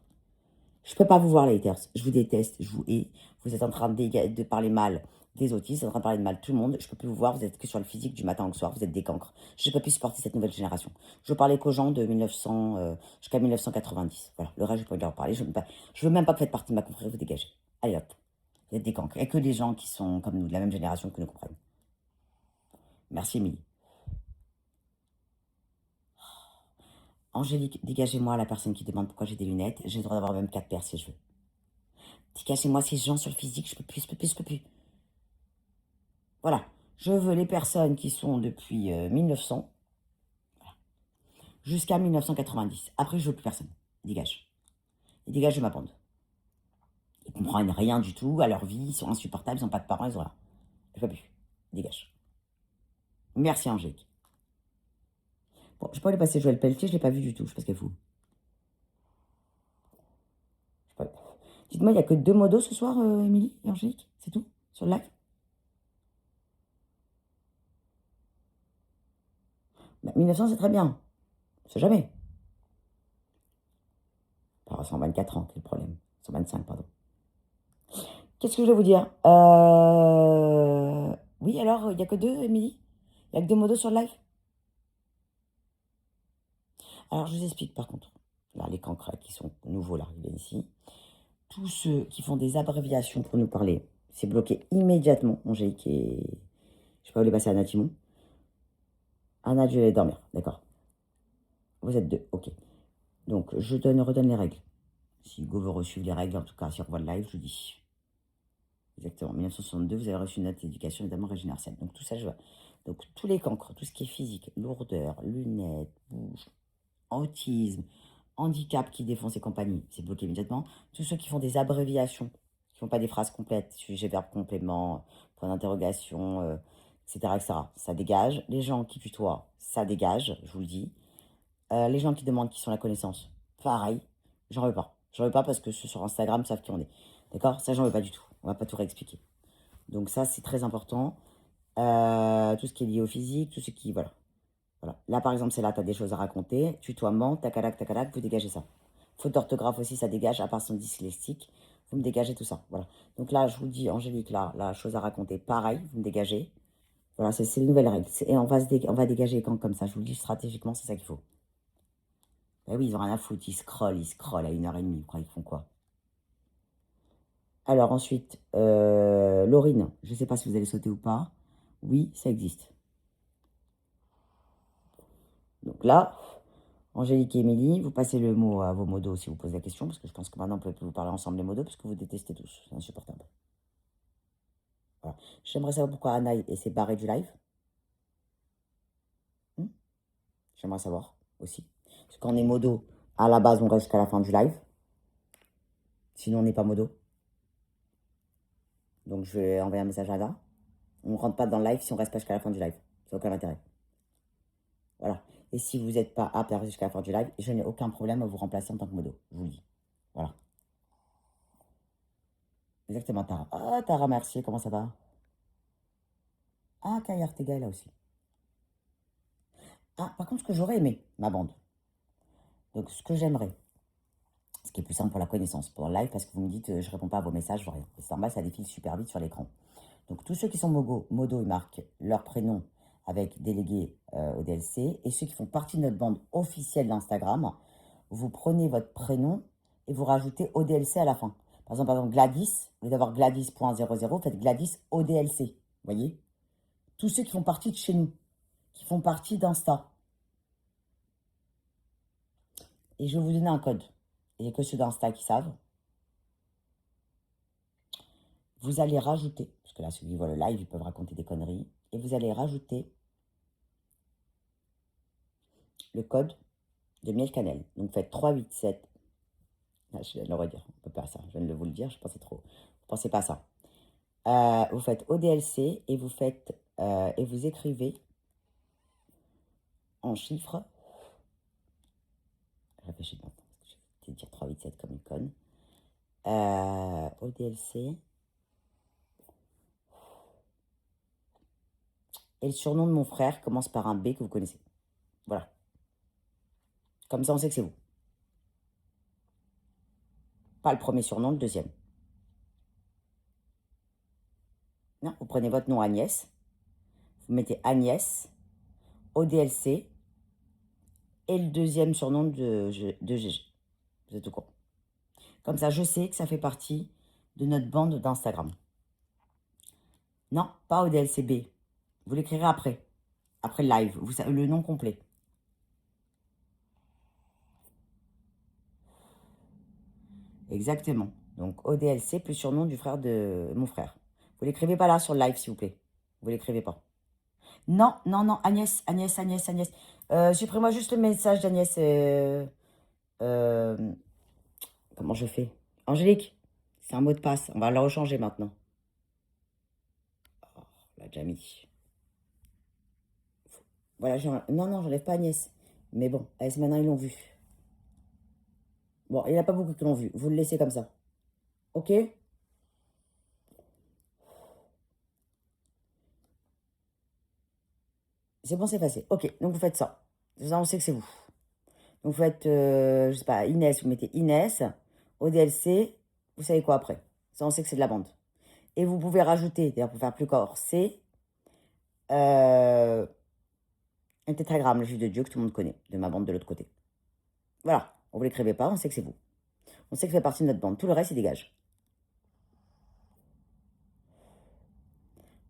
Je peux pas vous voir, les haters. Je vous déteste, je vous hais. Vous êtes en train de parler mal des autistes, vous êtes en train de parler de mal de tout le monde. Je peux plus vous voir, vous êtes que sur le physique du matin au soir, vous êtes des cancres. Je peux plus supporter cette nouvelle génération. Je parlais qu'aux gens de 1900 jusqu'à 1990. Voilà, le reste, je peux pas leur parler. Je veux même pas que vous faites partie de ma confrérie, vous dégagez. Allez hop, vous êtes des cancres. Et que des gens qui sont comme nous, de la même génération que nous comprennent. Merci, Émilie. Angélique, dégagez-moi la personne qui demande pourquoi j'ai des lunettes. J'ai le droit d'avoir même 4 paires si je veux. Dégagez-moi ces gens sur le physique, je peux plus, je peux plus, je peux plus. Voilà. Je veux les personnes qui sont depuis 1900 jusqu'à 1990. Après, je veux plus personne. Ils dégagent. Ils dégagent de ma bande. Ils comprennent rien du tout à leur vie. Ils sont insupportables. Ils n'ont pas de parents. Ils ont rien. Je veux plus. Ils dégagent. Merci, Angélique. Bon, je peux aller passer Joël Pelletier. Je ne l'ai pas vu du tout. Je sais pas ce qu'elle fout. Dites-moi, il n'y a que 2 modos ce soir, Émilie et Angélique? C'est tout? Sur le live? Bah, 1900, c'est très bien. On sait jamais. Enfin, 124 ans, quel problème. 125, pardon. Qu'est-ce que je vais vous dire? Oui, alors, il n'y a que 2, Émilie? Il n'y a que 2 modos sur le live? Alors, je vous explique, par contre. Là, les cancres qui sont nouveaux, là, ils viennent ici. Tous ceux qui font des abréviations pour nous parler, c'est bloqué immédiatement. Angélique et... Je sais pas où les passer à Natimon. Anna, je vais dormir, d'accord. Vous êtes 2, ok. Donc, redonne les règles. Si Hugo veut reçu les règles, en tout cas, sur Voix Live, je vous dis. Exactement. 1962, vous avez reçu une note d'éducation, notamment Régine Arsène. Donc, tout ça, je vois. Donc, tous les cancres, tout ce qui est physique, lourdeur, lunettes, bouche, autisme, handicap qui défonce et compagnie, c'est bloqué immédiatement. Tous ceux qui font des abréviations, qui font pas des phrases complètes, sujet, verbe, complément, point d'interrogation, etc., etc., ça dégage. Les gens qui tutoient, ça dégage, je vous le dis. Les gens qui demandent qui sont la connaissance, pareil, j'en veux pas. J'en veux pas parce que ceux sur Instagram savent qui on est. D'accord? Ça, j'en veux pas du tout. On va pas tout réexpliquer. Donc ça, c'est très important. Tout ce qui est lié au physique, tout ce qui... Voilà. Voilà. Là, par exemple, c'est là, tu as des choses à raconter. Tutoiement, tacalac, vous dégagez ça. Faute d'orthographe aussi, ça dégage, à part son dyslexique. Vous me dégagez tout ça. Voilà. Donc là, je vous dis, Angélique, là, la chose à raconter, pareil, vous me dégagez. Voilà, c'est les nouvelles règles. Et on va dégager les camps comme ça. Je vous le dis stratégiquement, c'est ça qu'il faut. Ben oui, ils ont rien à foutre. Ils scrollent à 1h30. Ils font quoi? Alors ensuite, Laurine, je ne sais pas si vous allez sauter ou pas. Oui, ça existe. Donc là, Angélique et Émilie, vous passez le mot à vos modos si vous posez la question, parce que je pense que maintenant on peut plus vous parler ensemble les modos, parce que vous détestez tous. C'est insupportable. Voilà. J'aimerais savoir pourquoi Anna s'est barrée du live. J'aimerais savoir aussi. Parce qu'on est modo, à la base, on reste jusqu'à la fin du live. Sinon, on n'est pas modo. Donc, je vais envoyer un message à Ada. On ne rentre pas dans le live si on reste pas jusqu'à la fin du live. Ça n'a aucun intérêt. Voilà. Et si vous n'êtes pas apte à rester jusqu'à la fin du live, je n'ai aucun problème à vous remplacer en tant que modo. Je vous le dis. Voilà. Exactement, Tara. Ah, Tara, merci. Comment ça va? Ah, Kaya Ortega est là aussi. Ah, par contre, ce que j'aurais aimé, ma bande. Donc, ce que j'aimerais, ce qui est plus simple pour la connaissance, pour le live, parce que vous me dites, je réponds pas à vos messages, je vois rien. Et c'est en bas, ça défile super vite sur l'écran. Donc, tous ceux qui sont modo, ils marquent leur prénom avec délégué au DLC. Et ceux qui font partie de notre bande officielle d'Instagram, vous prenez votre prénom et vous rajoutez ODLC à la fin. Par exemple, Gladys, au lieu d'avoir Gladys.00, faites Gladys ODLC. Vous voyez? Tous ceux qui font partie de chez nous, qui font partie d'Insta. Et je vais vous donner un code. Il n'y a que ceux d'Insta qui savent. Vous allez rajouter, parce que là, ceux qui voient le live, ils peuvent raconter des conneries. Et vous allez rajouter le code de miel cannelle. Donc, faites 387. Ah, je viens de le redire. On ne peut pas ça. Je viens de vous le dire. Je pensais trop. Vous ne pensez pas à ça. Vous faites ODLC et vous faites et vous écrivez en chiffres. Réfléchis maintenant. Je vais dire 387 comme une conne. ODLC. Et le surnom de mon frère commence par un B que vous connaissez. Voilà. Comme ça, on sait que c'est vous. Pas le premier surnom, le deuxième. Non, vous prenez votre nom Agnès. Vous mettez Agnès, ODLC, et le deuxième surnom de GG. Vous êtes au courant. Comme ça, je sais que ça fait partie de notre bande d'Instagram. Non, pas ODLCB. Vous l'écrirez après. Après le live. Vous savez, le nom complet. Exactement. Donc ODLC plus surnom du frère de mon frère. Vous l'écrivez pas là sur le live, s'il vous plaît. Vous l'écrivez pas. Non, non, non, Agnès, Agnès, Agnès, Agnès. Supprimez-moi juste le message d'Agnès. Euh, comment je fais? Angélique, c'est un mot de passe. On va le rechanger maintenant. Oh, on l'a déjà mis. Voilà, non, non, j'enlève pas Agnès. Mais bon, maintenant, ils l'ont vu. Bon, il n'y en a pas beaucoup qui l'ont vu. Vous le laissez comme ça. Ok? C'est bon, c'est passé. Ok, donc vous faites ça. Ça, on sait que c'est vous. Donc vous faites, je sais pas, Inès, vous mettez Inès, ODLC, vous savez quoi après. Ça, on sait que c'est de la bande. Et vous pouvez rajouter, d'ailleurs pour faire plus corsé, un tétragramme, le juge de Dieu que tout le monde connaît, de ma bande de l'autre côté. Voilà, on vous l'écrivez pas, on sait que c'est vous. On sait que ça fait partie de notre bande. Tout le reste, il dégage.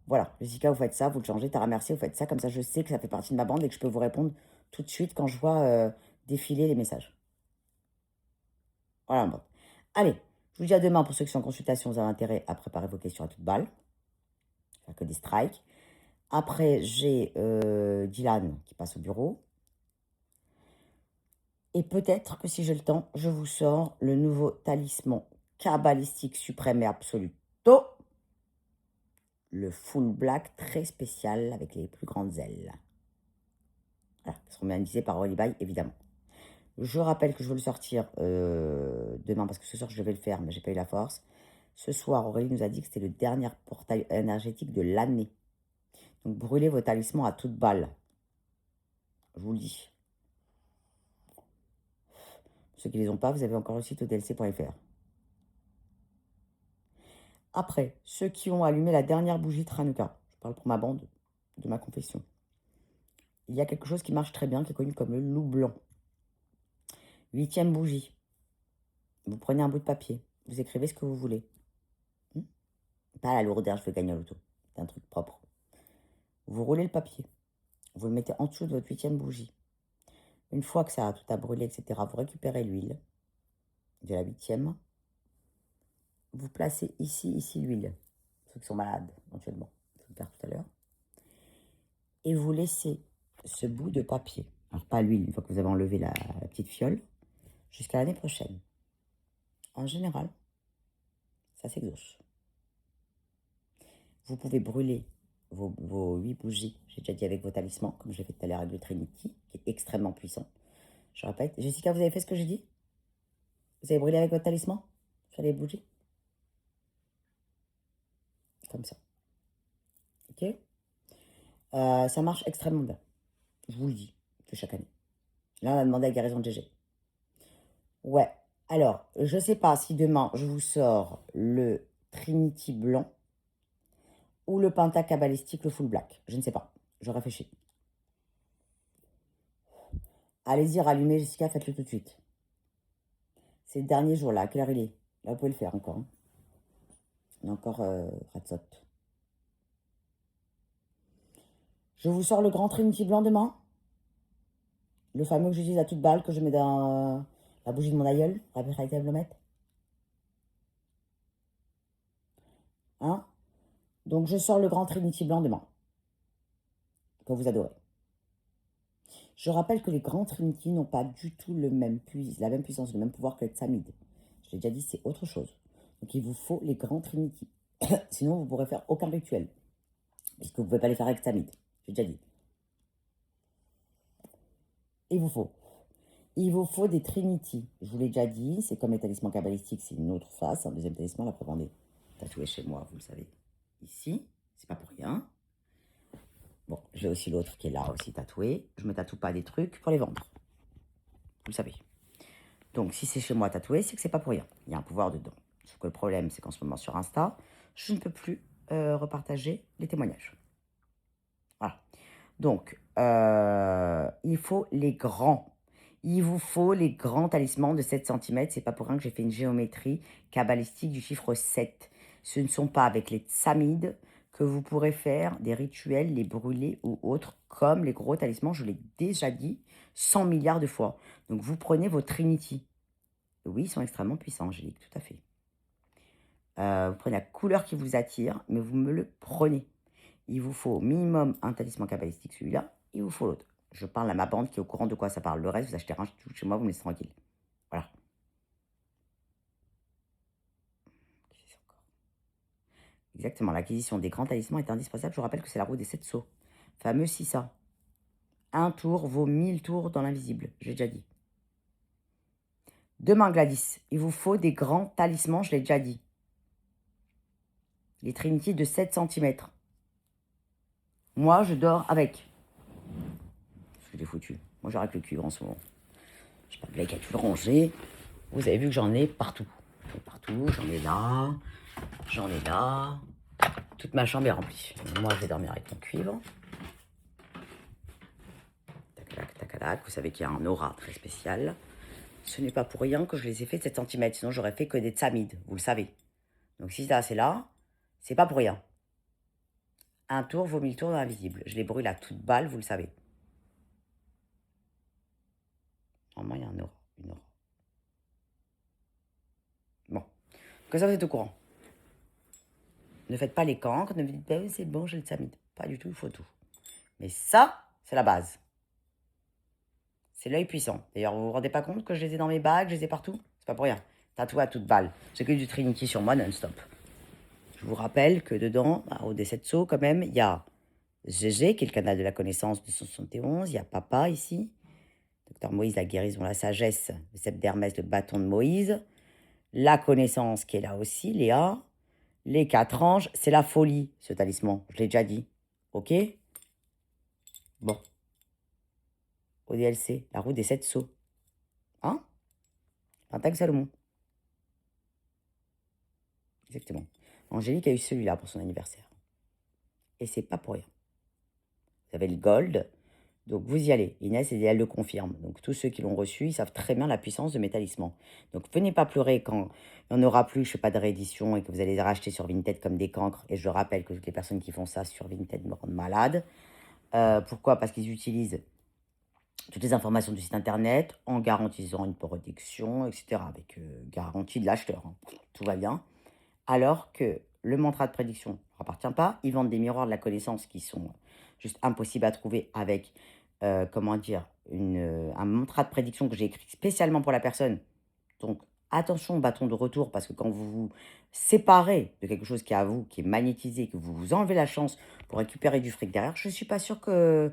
Voilà, Jessica, vous faites ça, vous le changez, Tara, merci, vous faites ça. Comme ça, je sais que ça fait partie de ma bande et que je peux vous répondre tout de suite quand je vois défiler les messages. Voilà, bon. Allez, je vous dis à demain pour ceux qui sont en consultation. Vous avez intérêt à préparer vos questions à toute balle. Faire que des strikes. Après, j'ai Dylan qui passe au bureau. Et peut-être que si j'ai le temps, je vous sors le nouveau talisman cabalistique suprême et absolu. Le full black très spécial avec les plus grandes ailes. Voilà, qui seront réalisés par Olibaï, évidemment. Je rappelle que je veux le sortir demain parce que ce soir je vais le faire, mais j'ai pas eu la force. Ce soir, Aurélie nous a dit que c'était le dernier portail énergétique de l'année. Donc brûlez vos talismans à toute balle. Je vous le dis. Ceux qui ne les ont pas, vous avez encore le site odlc.fr. Après, ceux qui ont allumé la dernière bougie Tranukah, je parle pour ma bande, de ma confession. Il y a quelque chose qui marche très bien, qui est connu comme le loup blanc. 8e bougie. Vous prenez un bout de papier, vous écrivez ce que vous voulez. Pas la lourdeur, je fais gagner l'auto. C'est un truc propre. Vous roulez le papier. Vous le mettez en dessous de votre 8e bougie. Une fois que ça a tout à brûler, etc., vous récupérez l'huile de la 8e. Vous placez ici l'huile. Ceux qui sont malades, éventuellement. Je vais le faire tout à l'heure. Et vous laissez ce bout de papier Alors pas l'huile, une fois que vous avez enlevé la petite fiole, jusqu'à l'année prochaine. En général, ça s'exauce. Vous pouvez brûler vos 8 bougies, j'ai déjà dit avec vos talismans, comme j'ai fait tout à l'heure avec le Trinity, qui est extrêmement puissant. Je répète, Jessica, vous avez fait ce que j'ai dit? Vous avez brûlé avec votre talisman sur les bougies? Comme ça. Ok? Ça marche extrêmement bien. Je vous le dis, que chaque année. Là, on a demandé la guérison de GG. Ouais. Alors, je sais pas si demain, je vous sors le Trinity blanc ou le pentacabalistique, le full black. Je ne sais pas. Je réfléchis. Allez-y, rallumez, Jessica, faites-le tout de suite. C'est le dernier jour, là. À quelle heure il est? Là, vous pouvez le faire encore. Hein. On est encore ratsot. Je vous sors le grand Trinity blanc demain. Le fameux que j'utilise à toute balle, que je mets dans la bougie de mon aïeul. Rappelez que le mettre. Hein? Donc, je sors le grand Trinity blanc demain. Que vous adorez. Je rappelle que les grands Trinity n'ont pas du tout la même puissance, le même pouvoir que les Tsamid. Je l'ai déjà dit, c'est autre chose. Donc, il vous faut les grands Trinity. Sinon, vous ne pourrez faire aucun rituel. Puisque vous ne pouvez pas les faire avec Tsamid. J'ai déjà dit. Il vous faut des Trinity. Je vous l'ai déjà dit, c'est comme les talismans kabbalistiques, c'est une autre face. Un deuxième talisman, la preuve en est tatoué chez moi, vous le savez. Ici, c'est pas pour rien. Bon, j'ai aussi l'autre qui est là aussi tatoué. Je me tatoue pas des trucs pour les vendre. Vous le savez. Donc, si c'est chez moi tatoué, c'est que c'est pas pour rien. Il y a un pouvoir dedans. Sauf que le problème, c'est qu'en ce moment sur Insta, je ne peux plus repartager les témoignages. Voilà. Donc, il faut les grands. Il vous faut les grands talismans de 7 cm. C'est pas pour rien que j'ai fait une géométrie kabbalistique du chiffre 7. Ce ne sont pas avec les tsamides que vous pourrez faire des rituels, les brûler ou autres, comme les gros talismans, je l'ai déjà dit 100 milliards de fois. Donc, vous prenez vos Trinity. Oui, ils sont extrêmement puissants, Angélique, tout à fait. Vous prenez la couleur qui vous attire, mais vous me le prenez. Il vous faut au minimum un talisman kabbalistique, celui-là, il vous faut l'autre. Je parle à ma bande qui est au courant de quoi ça parle. Le reste, vous achetez rien chez moi, vous me laissez tranquille. Voilà. Exactement, l'acquisition des grands talismans est indispensable. Je vous rappelle que c'est la roue des 7 sauts. Fameux Sissa. Un tour vaut 1000 tours dans l'invisible. J'ai déjà dit. Demain, Gladys, il vous faut des grands talismans, je l'ai déjà dit. Les Trinity de 7 cm. Moi, je dors avec. Je l'ai foutu. Moi, j'arrête le cuivre en ce moment. Je sais pas, Blake a tout rangé. Vous avez vu que j'en ai partout. J'en ai là. J'en ai là. Toute ma chambre est remplie. Moi, je vais dormir avec mon cuivre. Tac, tac, tac. Vous savez qu'il y a un aura très spécial. Ce n'est pas pour rien que je les ai fait de 7 cm. Sinon, j'aurais fait que des tsamides. Vous le savez. Donc, si ça, c'est là, c'est pas pour rien. Un tour vaut 1000 tours dans l'invisible. Je les brûle à toute balle, vous le savez. Normalement, il y a un aura. Une aura. Bon. Que ça, vous êtes au courant. Ne faites pas les cancres. Ne vous dites pas, c'est bon, j'ai le tsamid. Pas du tout, il faut tout. Mais ça, c'est la base. C'est l'œil puissant. D'ailleurs, vous vous rendez pas compte que je les ai dans mes bagues, je les ai partout? C'est pas pour rien. Tatoué à toute balle. J'ai que du Trinity sur moi non-stop. Je vous rappelle que dedans, au D7So, quand même, il y a GG, qui est le canal de la connaissance de 171. Il y a Papa ici. Docteur Moïse, la guérison, la sagesse. Le sceptre d'Hermès, le bâton de Moïse. La connaissance qui est là aussi, Léa. Les 4 anges, c'est la folie, ce talisman. Je l'ai déjà dit. Ok? Bon. ODLC, la roue des 7 sauts. Hein? Pentacle Salomon. Exactement. Angélique a eu celui-là pour son anniversaire. Et c'est pas pour rien. Vous avez le gold. Donc vous y allez. Inès, elle le confirme. Donc tous ceux qui l'ont reçu, ils savent très bien la puissance de mes talismans. Donc venez pas pleurer quand il n'y en aura plus, je ne fais pas de réédition et que vous allez les racheter sur Vinted comme des cancres. Et je rappelle que toutes les personnes qui font ça sur Vinted me rendent malade. Pourquoi? Parce qu'ils utilisent toutes les informations du site internet en garantissant une protection, etc. Avec garantie de l'acheteur. Hein. Tout va bien. Alors que le mantra de prédiction ne leur appartient pas. Ils vendent des miroirs de la connaissance qui sont juste impossibles à trouver avec comment dire? Un mantra de prédiction que j'ai écrit spécialement pour la personne. Donc attention au bâton de retour parce que quand vous vous séparez de quelque chose qui est à vous, qui est magnétisé, que vous vous enlevez la chance pour récupérer du fric derrière, je ne suis pas sûre que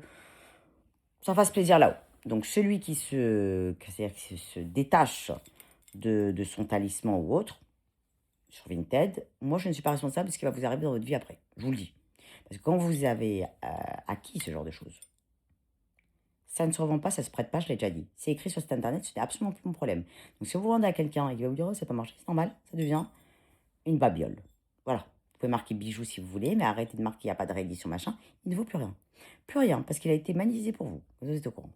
ça fasse plaisir là-haut. Donc celui c'est-à-dire qui se détache de son talisman ou autre, sur Vinted, moi je ne suis pas responsable de ce qui va vous arriver dans votre vie après. Je vous le dis. Parce que quand vous avez acquis ce genre de choses, ça ne se revend pas, ça se prête pas, je l'ai déjà dit. C'est écrit sur cet internet, ce n'est absolument plus mon problème. Donc si vous vendez à quelqu'un et qu'il va vous dire, oh, ça n'a pas marché, c'est normal, ça devient une babiole. Voilà. Vous pouvez marquer bijoux si vous voulez, mais arrêtez de marquer, il n'y a pas de réédition, machin. Il ne vaut plus rien. Plus rien, parce qu'il a été magnétisé pour vous. Vous êtes au courant.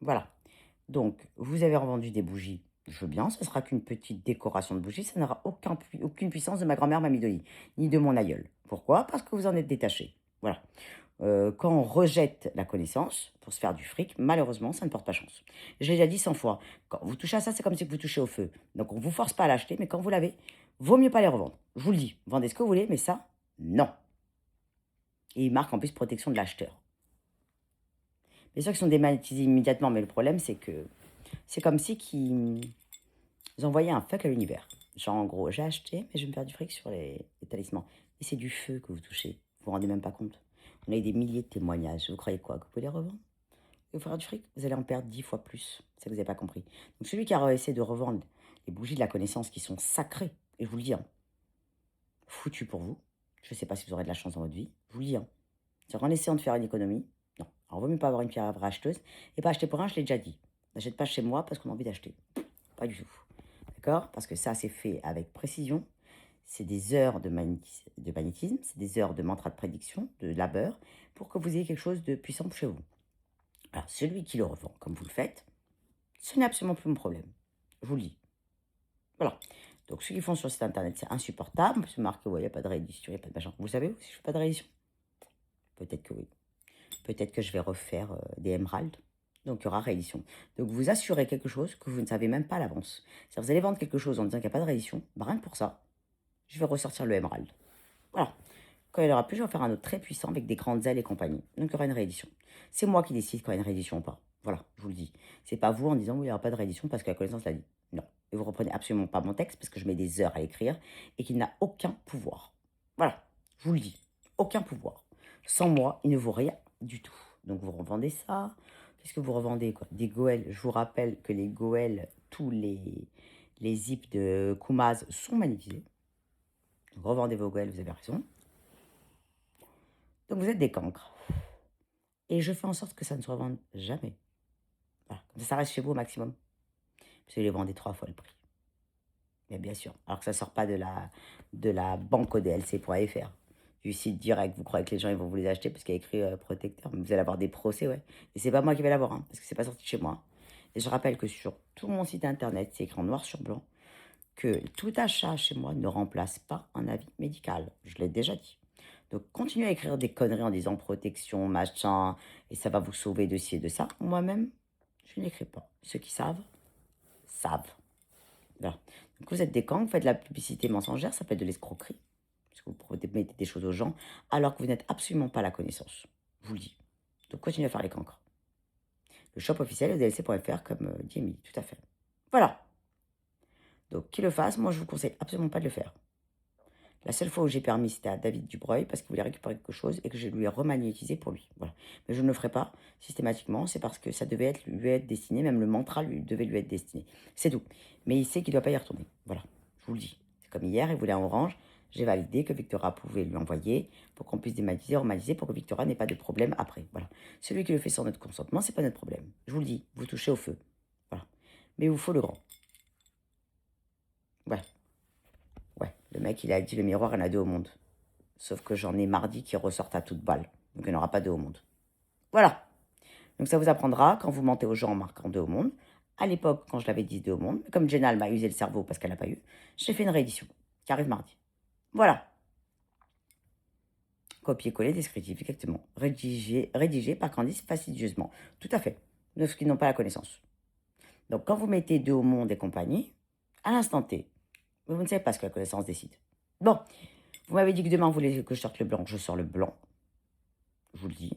Voilà. Donc, vous avez revendu des bougies. Je veux bien, ce sera qu'une petite décoration de bougies. Ça n'aura aucune puissance de ma grand-mère Mamidoli, ni de mon aïeul. Pourquoi? Parce que vous en êtes détaché. Voilà. Quand on rejette la connaissance pour se faire du fric, malheureusement, ça ne porte pas chance. Je l'ai déjà dit 100 fois. Quand vous touchez à ça, c'est comme si vous touchez au feu. Donc, on ne vous force pas à l'acheter, mais quand vous l'avez, vaut mieux pas les revendre. Je vous le dis, vendez ce que vous voulez, mais ça, non. Et il marque en plus protection de l'acheteur. Bien sûr qu'ils sont démonétisés immédiatement, mais le problème, c'est que c'est comme si qu'ils envoyaient un fuck à l'univers. Genre, en gros, j'ai acheté, mais je vais me faire du fric sur les talismans. Et c'est du feu que vous touchez. Vous vous rendez même pas compte. On a eu des milliers de témoignages. Vous croyez quoi? Que vous pouvez les revendre? Vous faire du fric? Vous allez en perdre 10 fois plus. C'est que vous n'avez pas compris. Donc, celui qui a essayé de revendre les bougies de la connaissance qui sont sacrées, et je vous le dis, hein, foutu pour vous. Je ne sais pas si vous aurez de la chance dans votre vie. Je vous le dis, hein. C'est en essayant de faire une économie. Non. Alors, vaut mieux pas avoir une pierre acheteuse. Et pas acheter pour rien, je l'ai déjà dit. N'achète pas chez moi parce qu'on a envie d'acheter. Pas du tout. D'accord? Parce que ça, c'est fait avec précision. C'est des heures de magnétisme, c'est des heures de mantra de prédiction, de labeur, pour que vous ayez quelque chose de puissant chez vous. Alors, celui qui le revend, comme vous le faites, ce n'est absolument plus mon problème. Je vous le dis. Voilà. Donc, ceux qui font sur site internet, c'est insupportable. C'est marqué, ouais, il n'y a pas de réédition, il n'y a pas de machin. Vous savez si je ne fais pas de réédition? Peut-être que oui. Peut-être que je vais refaire des émeraudes. Donc, il y aura réédition. Donc, vous assurez quelque chose que vous ne savez même pas à l'avance. C'est-à-dire, vous allez vendre quelque chose en disant qu'il n'y a pas de réédition. Bah, rien que pour ça, je vais ressortir le émeraude. Voilà. Quand il n'y aura plus, je vais en faire un autre très puissant avec des grandes ailes et compagnie. Donc, il y aura une réédition. C'est moi qui décide quand il y a une réédition ou pas. Voilà, je vous le dis. C'est pas vous en disant, oui, il n'y aura pas de réédition parce que la connaissance l'a dit. Non. Et vous reprenez absolument pas mon texte parce que je mets des heures à l'écrire et qu'il n'a aucun pouvoir. Voilà, je vous le dis. Aucun pouvoir. Sans moi, il ne vaut rien du tout. Donc, vous revendez ça. Qu'est-ce que vous revendez, quoi? Des goëls. Je vous rappelle que les goëls, tous les zips de Kumaz sont magnétisés. Donc, revendez vos goëls, vous avez raison. Donc, vous êtes des cancres. Et je fais en sorte que ça ne se revende jamais. Voilà. Comme ça reste chez vous au maximum. Parce que les vendez 3 fois le prix. Mais bien sûr. Alors que ça ne sort pas de la banque ODLC.fr. Du site direct. Vous croyez que les gens ils vont vous les acheter parce qu'il y a écrit protecteur. Mais vous allez avoir des procès, ouais. Et c'est pas moi qui vais l'avoir, hein, parce que c'est pas sorti de chez moi. Et je rappelle que sur tout mon site internet, c'est écrit en noir sur blanc que tout achat chez moi ne remplace pas un avis médical. Je l'ai déjà dit. Donc, continuez à écrire des conneries en disant protection, machin, et ça va vous sauver de ci et de ça. Moi-même, je n'écris pas. Ceux qui savent, savent. Voilà. Donc, vous êtes des camps, vous faites de la publicité mensongère, ça peut être de l'escroquerie, parce que vous promettez des choses aux gens, alors que vous n'êtes absolument pas la connaissance. Je vous le dis. Donc, continuez à faire les cancres. Le shop officiel, EDLC.fr, comme dit Emily, tout à fait. Voilà. Donc, qu'il le fasse, moi, je vous conseille absolument pas de le faire. La seule fois où j'ai permis, c'était à David Dubreuil, parce qu'il voulait récupérer quelque chose et que je lui ai remagnétisé pour lui. Voilà. Mais je ne le ferai pas systématiquement, c'est parce que ça devait lui être destiné, même le mantra devait lui être destiné. C'est tout. Mais il sait qu'il ne doit pas y retourner. Voilà, je vous le dis. C'est comme hier, il voulait un orange, j'ai validé que Victoria pouvait lui envoyer pour qu'on puisse démagnétiser, remagnétiser, pour que Victoria n'ait pas de problème après. Voilà. Celui qui le fait sans notre consentement, c'est pas notre problème. Je vous le dis, vous touchez au feu. Voilà. Mais il vous faut le grand. Ouais. Ouais, le mec, il a dit le miroir, il y en a deux au monde. Sauf que j'en ai mardi qui ressortent à toute balle. Donc il n'y en aura pas deux au monde. Voilà. Donc ça vous apprendra, quand vous mentez aux gens en marquant deux au monde. À l'époque, quand je l'avais dit deux au monde, comme Jenna m'a usé le cerveau parce qu'elle n'a pas eu, j'ai fait une réédition qui arrive mardi. Voilà. Copier-coller, descriptif, exactement. Rédigé par Candice fastidieusement. Tout à fait. De ceux qui n'ont pas la connaissance. Donc quand vous mettez deux au monde et compagnie, à l'instant T, vous ne savez pas ce que la connaissance décide. Bon, vous m'avez dit que demain vous voulez que je sorte le blanc, je sors le blanc. Je vous le dis.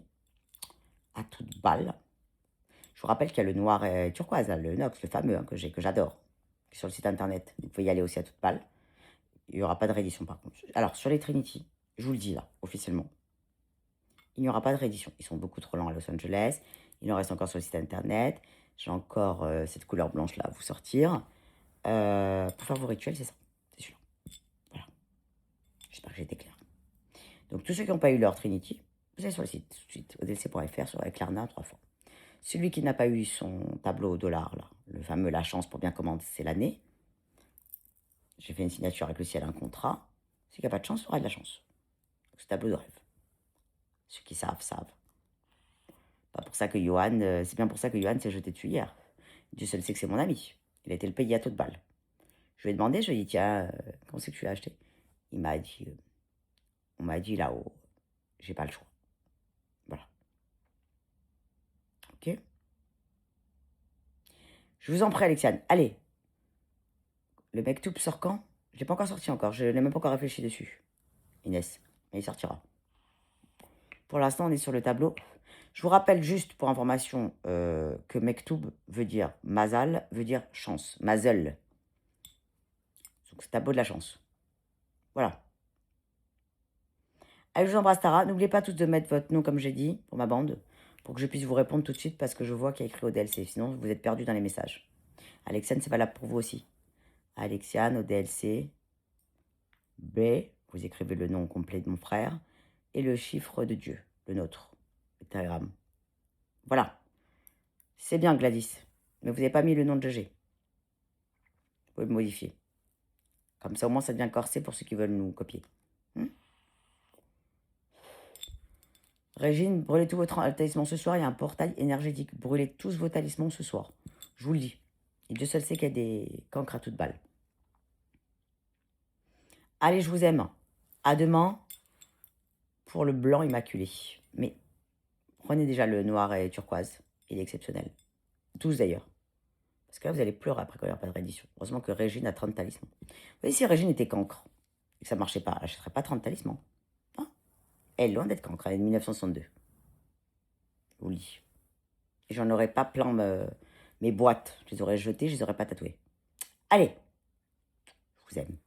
à toute balle. Je vous rappelle qu'il y a le noir et turquoise, là, le Nox, le fameux, hein, que j'adore, sur le site internet. Vous pouvez y aller aussi à toute balle. Il n'y aura pas de réédition par contre. Alors, sur les Trinity, je vous le dis là, officiellement, il n'y aura pas de réédition. Ils sont beaucoup trop lents à Los Angeles. Il en reste encore sur le site internet. J'ai encore cette couleur blanche là à vous sortir. Pour faire vos rituels, c'est ça. C'est celui-là. Voilà. J'espère que j'ai été clair. Donc, tous ceux qui n'ont pas eu leur Trinity, vous allez sur le site tout de suite, odlc.fr, sur Klarna 3 fois. Celui qui n'a pas eu son tableau au dollar, là, le fameux La Chance pour bien commencer l'année, j'ai fait une signature avec le ciel, un contrat. Celui qui n'a pas de chance aura de la chance. Donc, ce tableau de rêve. Ceux qui savent, savent. Pas pour ça que Johan, c'est bien pour ça que Johan s'est jeté dessus hier. Dieu seul sait que c'est mon ami. Il a été le payer à taux de balle. Je lui ai demandé, je lui ai dit, tiens, comment c'est que tu l'as acheté? Il m'a dit, on m'a dit là-haut, j'ai pas le choix. Voilà. Ok. Je vous en prie, Alexiane. Allez. Le Mektoub sort quand? Je l'ai pas encore sorti encore. Je n'ai même pas encore réfléchi dessus. Inès. Mais il sortira. Pour l'instant, on est sur le tableau. Je vous rappelle juste pour information que Mektoub veut dire Mazal, veut dire chance. Mazel. Donc c'est tableau de la chance. Voilà. Allez, je vous embrasse Tara. N'oubliez pas tous de mettre votre nom comme j'ai dit pour ma bande. Pour que je puisse vous répondre tout de suite parce que je vois qu'il y a écrit au DLC. Sinon, vous êtes perdu dans les messages. Alexiane, c'est valable pour vous aussi. Alexiane au DLC. B. Vous écrivez le nom complet de mon frère. Et le chiffre de Dieu. Le nôtre. Le télégramme. Voilà. C'est bien Gladys. Mais vous n'avez pas mis le nom de GG. Vous pouvez le modifier. Comme ça, au moins, ça devient corsé pour ceux qui veulent nous copier. Régine, brûlez tous vos talismans ce soir. Il y a un portail énergétique. Brûlez tous vos talismans ce soir. Je vous le dis. Et Dieu seul sait qu'il y a des cancres à toutes balles. Allez, je vous aime. À demain pour le blanc immaculé. Mais prenez déjà le noir et turquoise. Il est exceptionnel. Tous d'ailleurs. Parce que là, vous allez pleurer après quand il n'y aura pas de réédition. Heureusement que Régine a 30 talismans. Vous voyez, si Régine était cancre et que ça ne marchait pas, elle n'achèterait pas 30 talismans. Hein, elle est loin d'être cancre. Elle est de 1962. Je vous le dis. Et j'en aurais pas plein mes boîtes. Je les aurais jetées, je les aurais pas tatouées. Allez, je vous aime.